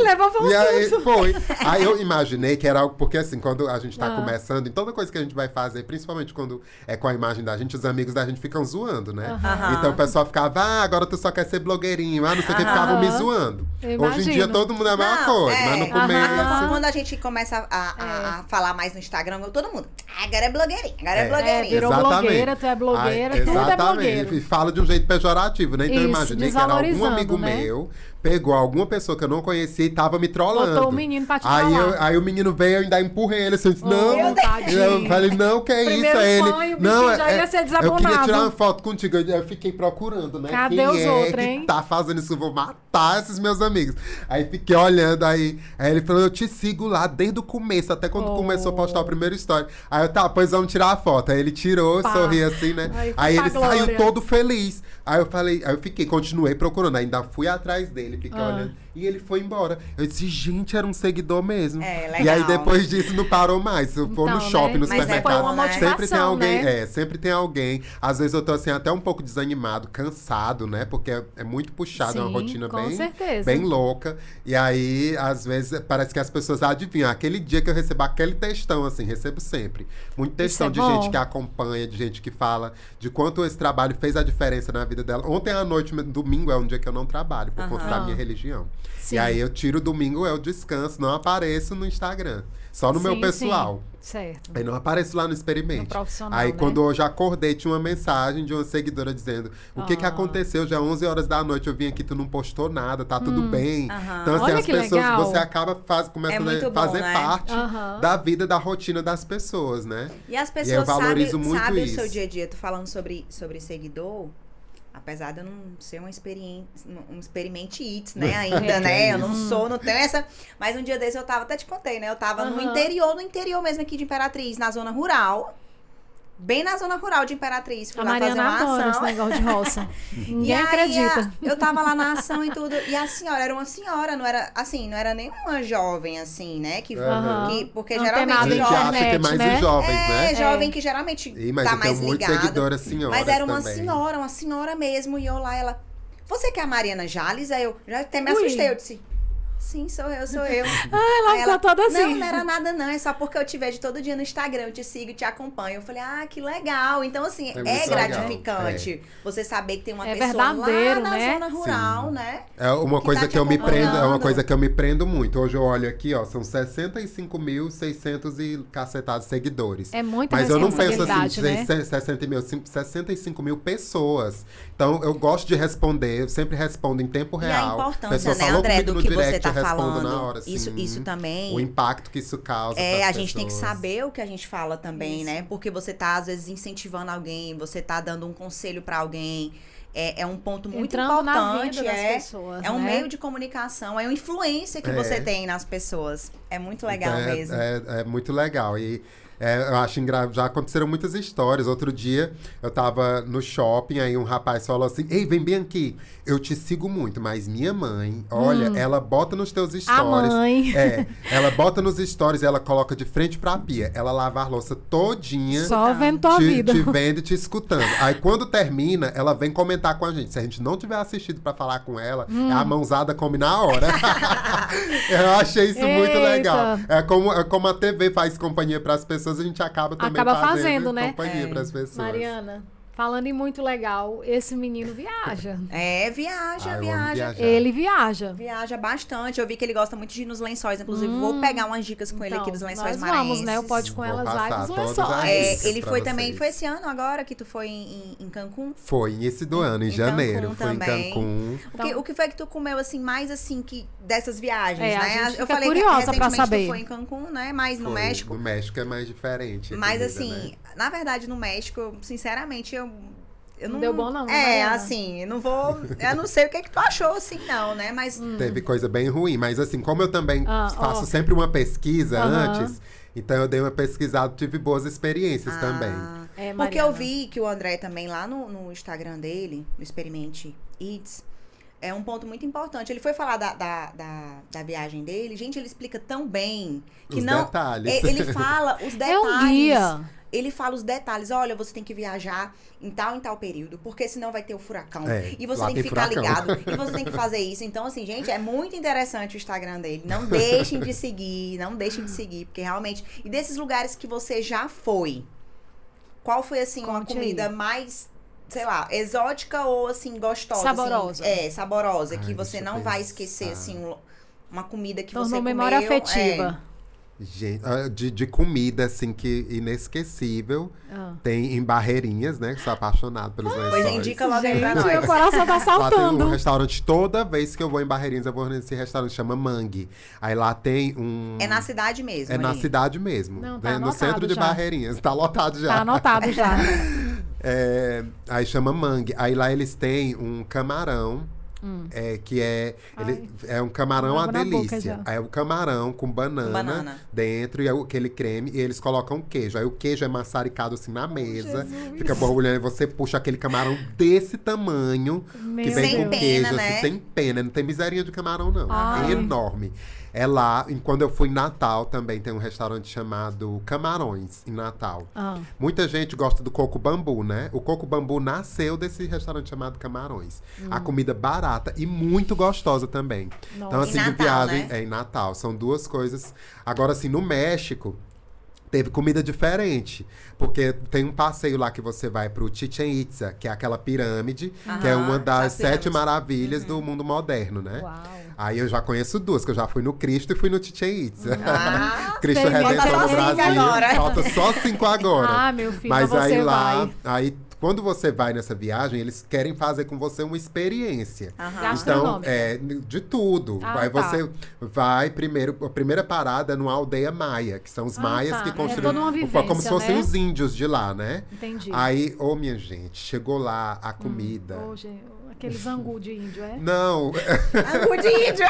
levava um E aí, susto. foi. Aí eu imaginei que era algo, porque assim, quando a gente tá começando, em toda coisa que a gente vai fazer, principalmente quando é com a imagem da gente, os amigos da gente ficam zoando, né? Então o pessoal ficava, agora tu só quer ser blogueirinho, não sei o que, ficavam me zoando. Eu Hoje em dia imagino. todo mundo é a mesma Não, coisa, mas no começo... Quando a gente começa a falar mais no Instagram, todo mundo, agora é blogueirinha, agora é blogueirinha. virou blogueira, tu é blogueira, tudo é exatamente. blogueiro. E fala de um jeito pejorativo, né? Então eu Isso, imaginei que era algum desvalorizando, amigo né? meu, pegou alguma pessoa que eu não conhecia e tava me trollando. Botou o menino pra te aí, trollar. aí o menino veio, eu ainda empurrei ele, assim, eu disse, Oh, não, meu tadinho. eu falei, não, que é Primeiro isso? Aí ele, sonho, o não, bichinho já ia ser eu queria desabonado. tirar uma foto contigo, eu fiquei procurando, né? Cadê Quem os é outros, que hein? tá fazendo isso? Eu vou matar esses meus amigos. Aí fiquei olhando, aí ele falou, eu te sigo lá desde o começo, até quando começou a postar o primeiro story. Aí eu, tá, pois vamos tirar a foto. Aí ele tirou, Pá. sorriu assim, né? Ai, Aí ele pra glória. saiu todo feliz. Aí eu falei, aí eu fiquei, continuei procurando, ainda fui atrás dele, fiquei olhando. E ele foi embora. Eu disse, gente, era um seguidor mesmo. É, E aí legal. depois disso não parou mais. Se eu for no Então, shopping, né? no Mas é supermercado, bom, né? sempre tem alguém, Né? sempre tem alguém. Às vezes eu tô assim, até um pouco desanimado, cansado, né? Porque é muito puxado, é uma Sim, rotina com bem, certeza. bem louca. E aí, às vezes, parece que as pessoas adivinham. Aquele dia que eu recebo aquele textão, assim, recebo sempre. Muito textão é de bom. gente que acompanha, de gente que fala de quanto esse trabalho fez a diferença na vida dela. Ontem à noite, domingo, é um dia que eu não trabalho, por conta da minha religião. Sim. E aí eu tiro o domingo, eu descanso, não apareço no Instagram. Só no meu Sim, pessoal. sim. Certo. Aí não apareço lá no Experimente. No profissional, Aí né? quando eu já acordei, tinha uma mensagem de uma seguidora dizendo: o que aconteceu? Já 11 horas da noite eu vim aqui, tu não postou nada, tá tudo bem. Então, assim, Olha as que pessoas, legal. você acaba começando muito a bom, fazer né? parte da vida, da rotina das pessoas, né? E as eu pessoas valorizo muito sabem o isso. seu dia a dia. Tô falando sobre seguidor, apesar de eu não ser um experimente it, né, ainda, né? Eu não tenho essa. Mas um dia desse eu tava, até te contei, né? Eu tava no interior mesmo aqui de Imperatriz, na zona rural. Bem na zona rural de Imperatriz. Fui A lá fazer Mariana uma adora esse ação. negócio de roça. E Ninguém aí, acredita. eu tava lá na ação e tudo. E a senhora era uma senhora, não era assim, não era nem uma jovem, assim, né? Porque Antenada A geralmente gente na acha que é internet, mais né? os jovens, é, né? jovem que geralmente Mas tá eu tenho mais muitas ligado. seguidoras senhoras Mas era uma também. uma senhora mesmo. E eu lá, ela... Você que é a Mariana Jales? Aí eu já até me Ui. assustei. Eu disse... Sim, sou eu. Ela Aí ficou toda assim. Não era nada não, é só porque eu te vejo todo dia no Instagram, eu te sigo, te acompanho. Eu falei, que legal. Então, assim, muito é legal. gratificante você saber que tem uma É pessoa verdadeiro, lá na né? zona rural, Sim. né? É uma que coisa tá que te eu me prendo, é uma acompanhando. coisa que eu me prendo muito. Hoje eu olho aqui, ó, são 65.600 e cacetados seguidores. É muita Mas eu não penso assim, responsabilidade, né? 65 mil pessoas. Então eu gosto de responder, eu sempre respondo em tempo E a real. importância, Pessoa né, falou André, comigo do no que você direct, tá eu respondo falando. na hora. Isso também. O impacto que isso causa A pras gente tem que pessoas. saber o que a gente fala também, né? Porque você tá, às vezes, incentivando alguém, você tá dando um conselho pra alguém. É um ponto muito Entrando na importante. vida das pessoas, é um né? meio de comunicação, é uma influência que você tem nas pessoas. É muito legal Então, mesmo. É muito legal. E eu acho já aconteceram muitas histórias. Outro dia eu tava no shopping, aí um rapaz falou assim: ei, vem bem aqui, eu te sigo muito, mas minha mãe, olha, ela bota nos teus stories. mãe. Ela bota nos stories, ela coloca de frente pra pia. Ela lava a louça todinha. Só vendo tua vida. Te vendo e te escutando. Aí quando termina, ela vem comentar com a gente. Se a gente não tiver assistido pra falar com ela, a mãozada come na hora. Eu achei isso muito Eita. legal. É como a TV faz companhia pras pessoas, a gente acaba também Acaba fazendo fazendo, né? companhia pras pessoas. Mariana, Falando em muito legal, esse menino viaja. Viaja, eu amo viaja. viajar. Ele viaja. Viaja bastante. Eu vi que ele gosta muito de ir nos lençóis. Inclusive, vou pegar umas dicas com ele aqui dos lençóis nós maranhenses. vamos, né? O Pode Com Vou Elas vai passar dos todas lençóis. as É, dicas ele pra foi também, vocês. foi esse ano agora que tu foi em Cancún? Foi início do ano, em Em janeiro. Cancún Fui em também. Cancún. O que foi que tu comeu, assim, mais assim, que dessas viagens, É, a né? gente Eu fica falei curiosa que pra recentemente saber. tu foi em Cancún, né? Mas no Foi. México. No México é mais diferente. a Mas comida, assim, né? na verdade, no México, sinceramente, eu Não deu bom, não, É, Mariana? assim, eu não vou. Eu não sei o que tu achou, assim, não, né? Mas. Teve coisa bem ruim, mas assim, como eu também faço ó. sempre uma pesquisa Aham. antes, então eu dei uma pesquisada, tive boas experiências também. É, Porque Mariana. eu vi que o André também, lá no Instagram dele, no Experimente Eats, é um ponto muito importante. Ele foi falar da viagem dele. Gente, ele explica tão bem que Os não. detalhes. Ele fala os detalhes. É um guia. Ele fala os detalhes. Olha, você tem que viajar em tal período, porque senão vai ter o furacão. É, E você lá tem que tem ficar furacão. ligado. E você tem que fazer isso. Então, assim, gente, é muito interessante o Instagram dele. Não deixem de seguir, não deixem de seguir, porque realmente. E desses lugares que você já foi, qual foi, assim, uma Conte comida aí. mais, sei lá, exótica ou, assim, gostosa? Saborosa. Assim, saborosa, Ai, que você deixa não eu vai pensar. esquecer, assim, uma comida que Tornou você comeu. memória afetiva. Gente, de comida, assim, que inesquecível. Tem em Barreirinhas, né? Que sou apaixonado pelos lençóis. Pois indica logo aí pra Gente, meu nós. coração tá Lá tem um saltando. restaurante, toda vez que eu vou em Barreirinhas, eu vou nesse restaurante, chama Mangue. Aí lá tem um... É na cidade mesmo. É na ali. cidade mesmo. Não, né? tá No anotado centro de já. Barreirinhas. Tá lotado já. Tá anotado já. Aí chama Mangue. Aí lá eles têm um camarão. Que é um camarão à Água na boca delícia. já. Aí é o camarão com banana dentro e aquele creme. E eles colocam queijo. Aí o queijo é maçaricado assim na mesa. Fica borbulhando. E você puxa aquele camarão desse tamanho. Meu que vem Sem com pena, queijo, né? assim, sem pena. Não tem miserinha de camarão, não. Ai. É enorme. É lá, e quando eu fui em Natal também, tem um restaurante chamado Camarões, em Natal. Muita gente gosta do coco bambu, né? O coco bambu nasceu desse restaurante chamado Camarões. A comida barata e muito gostosa também. Nossa. Então, assim, Em de Natal, viagem, né? em Natal. São duas coisas. Agora, assim, no México, teve comida diferente. Porque tem um passeio lá que você vai pro Chichén Itzá, que é aquela pirâmide, que é uma das 7 maravilhas do mundo moderno, né? Uau. Aí eu já conheço duas, que eu já fui no Cristo e fui no Chichén Itzá. Cristo tem Redentor falta no só 5 Brasil. agora. Falta só 5 agora. Ah, meu filho, Mas você aí lá, vai. aí quando você vai nessa viagem, eles querem fazer com você uma experiência. Então, Gastronômica. de tudo. Ah, Aí tá. você vai primeiro, a primeira parada é numa aldeia maia, que são os maias tá. que É construíram. toda uma como se vivência, fossem né? os índios de lá, né? Entendi. Aí, minha gente, chegou lá a comida. Hoje, aqueles angu de índio, é? Não, Angu de índio.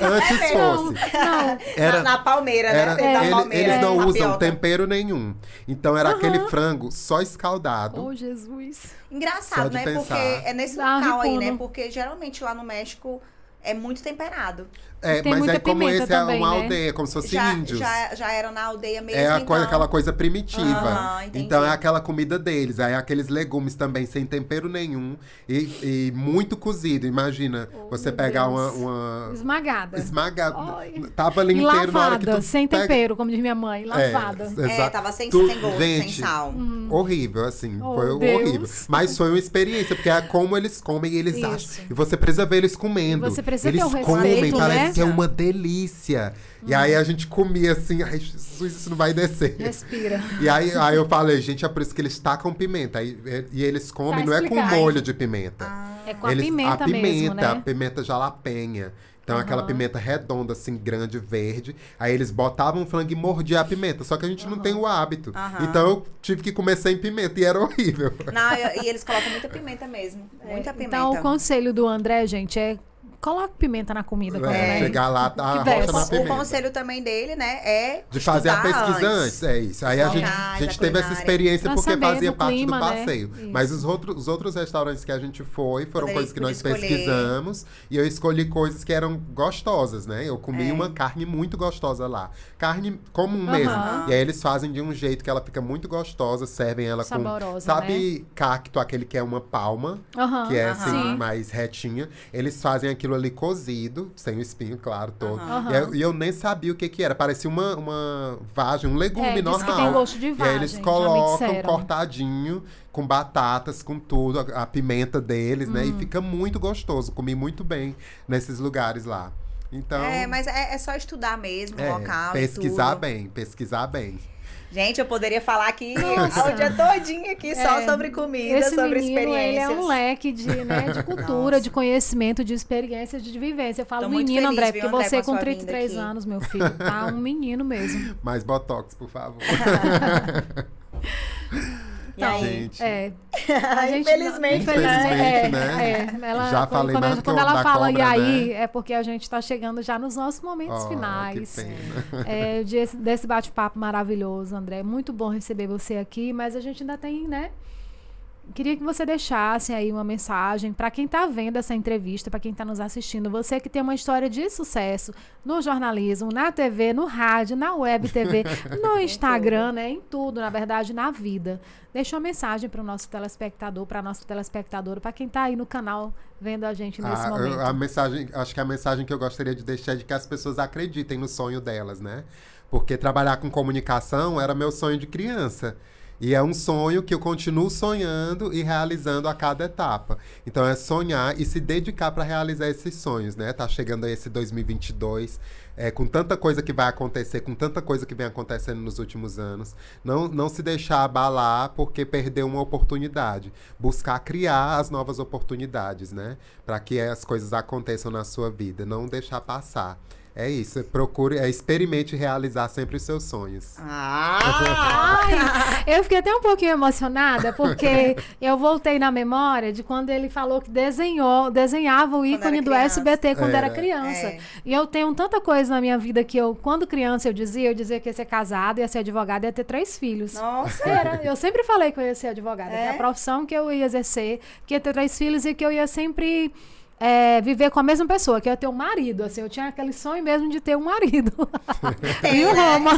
antes Não, fosse. não. Era, na palmeira, era, né? Da ele- palmeira, eles não usam tapioca. tempero nenhum. Então era aquele frango só escaldado. Oh, Jesus. Só Engraçado, de né? pensar. Porque é nesse Dá local aí, arrepuno. né? Porque geralmente lá no México é muito temperado. É, Tem mas muita é como pimenta esse é também, uma né? aldeia, como se fossem Já, índios. já era na aldeia mesmo, É então... aquela coisa primitiva. Aham, entendi. Então é aquela comida deles. Aí aqueles legumes também sem tempero nenhum. E muito cozido. Imagina você meu pegar Deus. uma Esmagada. esmagada. Ai. Tava ali E inteiro na hora que lavada, tu sem pega- tempero, como diz minha mãe. Lavada. exato. tava sem Tu- gosto, sem gente, sal. Horrível, assim. Oh, foi Deus. horrível. Mas foi uma experiência, porque é como eles comem e eles Isso. acham. E você precisa ver eles comendo. E você precisa eles ter o comem, respeito, parece né? que é uma delícia. E aí a gente comia assim, ai, Jesus, isso não vai descer. Respira. E aí eu falei, gente, é por isso que eles tacam pimenta. E eles comem, Tá não é com explicado. molho de pimenta. É com a pimenta mesmo, né? A pimenta jalapeña. Então, aquela pimenta redonda, assim, grande, verde. Aí eles botavam o frango e mordiam a pimenta. Só que a gente não tem o hábito. Então, eu tive que comer sem pimenta. E era horrível. Não, e eles colocam muita pimenta mesmo. Muita pimenta. Então, o conselho do André, gente, é coloque pimenta na comida. quando vai. Chegar lá, tá a desce. rocha na O pimenta. conselho também dele, né, é De fazer a estudar pesquisa antes, é isso. Aí a gente Locais, a teve essa culinária. experiência Pra porque saber fazia do parte clima, do né? passeio. Isso. Mas os outros restaurantes que a gente foi foram Poderia- coisas que nós podia escolher. pesquisamos. E eu escolhi coisas que eram gostosas, né? Eu comi uma carne muito gostosa lá. Carne comum mesmo. E aí eles fazem de um jeito que ela fica muito gostosa, servem ela Saborosa, com... Sabe cacto, aquele que é uma palma? Aham, Que é assim, Sim. mais retinha. Eles fazem aquilo ali cozido, sem o espinho, claro, todo. Aham. E eu nem sabia o que que era. Parecia uma vagem, um legume Diz que normal. tem gosto de E aí vagem, eles já me colocam disseram. cortadinho, com batatas, com tudo, a pimenta deles, né? E fica muito gostoso. Comi muito bem nesses lugares lá. Então, Mas é só estudar mesmo o local pesquisar e tudo. bem, pesquisar bem. Gente, eu poderia falar aqui Nossa. o dia todinho aqui só sobre comida, Esse sobre menino, ele experiências. é um leque de cultura, de conhecimento, de experiência, de vivência. Eu falo Tô muito menino, feliz, André, viu, porque André, você com a com sua 33 vinda aqui. anos, meu filho, tá um menino mesmo. Mais botox, por favor. E aí? Gente. A gente Infelizmente, Infelizmente, né? Ela, Já falei quando, mais do que quando o ela da fala cobra, e aí, né? é porque a gente tá chegando já nos nossos momentos Oh, finais. que pena. Desse bate-papo maravilhoso, André. Muito bom receber você aqui, mas a gente ainda tem, né? Queria que você deixasse aí uma mensagem para quem está vendo essa entrevista, para quem está nos assistindo. Você que tem uma história de sucesso no jornalismo, na TV, no rádio, na web TV, no Instagram, né? Em tudo, na verdade, na vida. Deixa uma mensagem para o nosso telespectador, para a nossa telespectadora, para quem está aí no canal vendo a gente nesse momento. Acho que a mensagem que eu gostaria de deixar é de que as pessoas acreditem no sonho delas, né? Porque trabalhar com comunicação era meu sonho de criança. E é um sonho que eu continuo sonhando e realizando a cada etapa. Então é sonhar e se dedicar para realizar esses sonhos, né? Tá chegando aí esse 2022, com tanta coisa que vai acontecer, com tanta coisa que vem acontecendo nos últimos anos. Não se deixar abalar porque perdeu uma oportunidade. Buscar criar as novas oportunidades, né? Para que as coisas aconteçam na sua vida. Não deixar passar. É isso, experimente realizar sempre os seus sonhos. Ai, eu fiquei até um pouquinho emocionada, porque eu voltei na memória de quando ele falou que desenhava o ícone do SBT quando era criança. E eu tenho tanta coisa na minha vida que quando criança, eu dizia que ia ser casada, ia ser advogada, ia ter 3 filhos. Nossa! Eu sempre falei que eu ia ser advogada, que é a profissão que eu ia exercer, que ia ter 3 filhos e que eu ia sempre... viver com a mesma pessoa, que eu ia ter um marido, assim, eu tinha aquele sonho mesmo de ter um marido. Tem, e o né? Roma.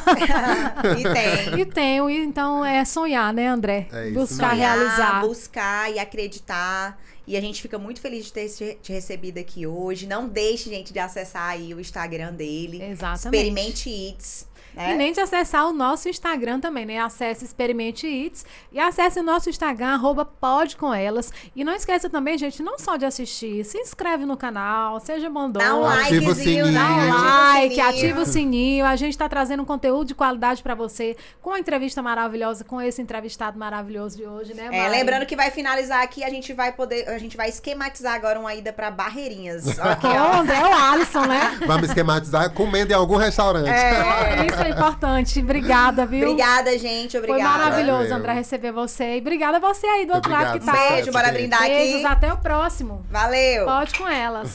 E tenho. Então é sonhar, né, André? É isso Buscar mesmo. realizar. Buscar e acreditar. E a gente fica muito feliz de ter te recebido aqui hoje. Não deixe, gente, de acessar aí o Instagram dele. Exatamente. Experimente Eats. E nem de acessar o nosso Instagram também, né? Acesse Experimente Eats e acesse o nosso Instagram, @podecomelas. E não esqueça também, gente, não só de assistir, se inscreve no canal, seja bondoso. Dá um Ativa o likezinho, sininho. Dá um Ativa o like, sininho. ativa o sininho. A gente está trazendo um conteúdo de qualidade para você, com a entrevista maravilhosa, com esse entrevistado maravilhoso de hoje, né, Mari? Lembrando que vai finalizar aqui, a gente vai esquematizar agora uma ida pra Barreirinhas. Aqui, Ó, ó. André, é o Alisson, né? Vamos esquematizar comendo em algum restaurante. Isso é importante. Obrigada, viu? Obrigada, gente. Obrigada. Foi maravilhoso, Valeu. André, receber você. E obrigada a você aí do outro lado que Obrigado, tá. Beijo, bora gente. brindar aqui. Beijos, até o próximo. Valeu. Pode com elas.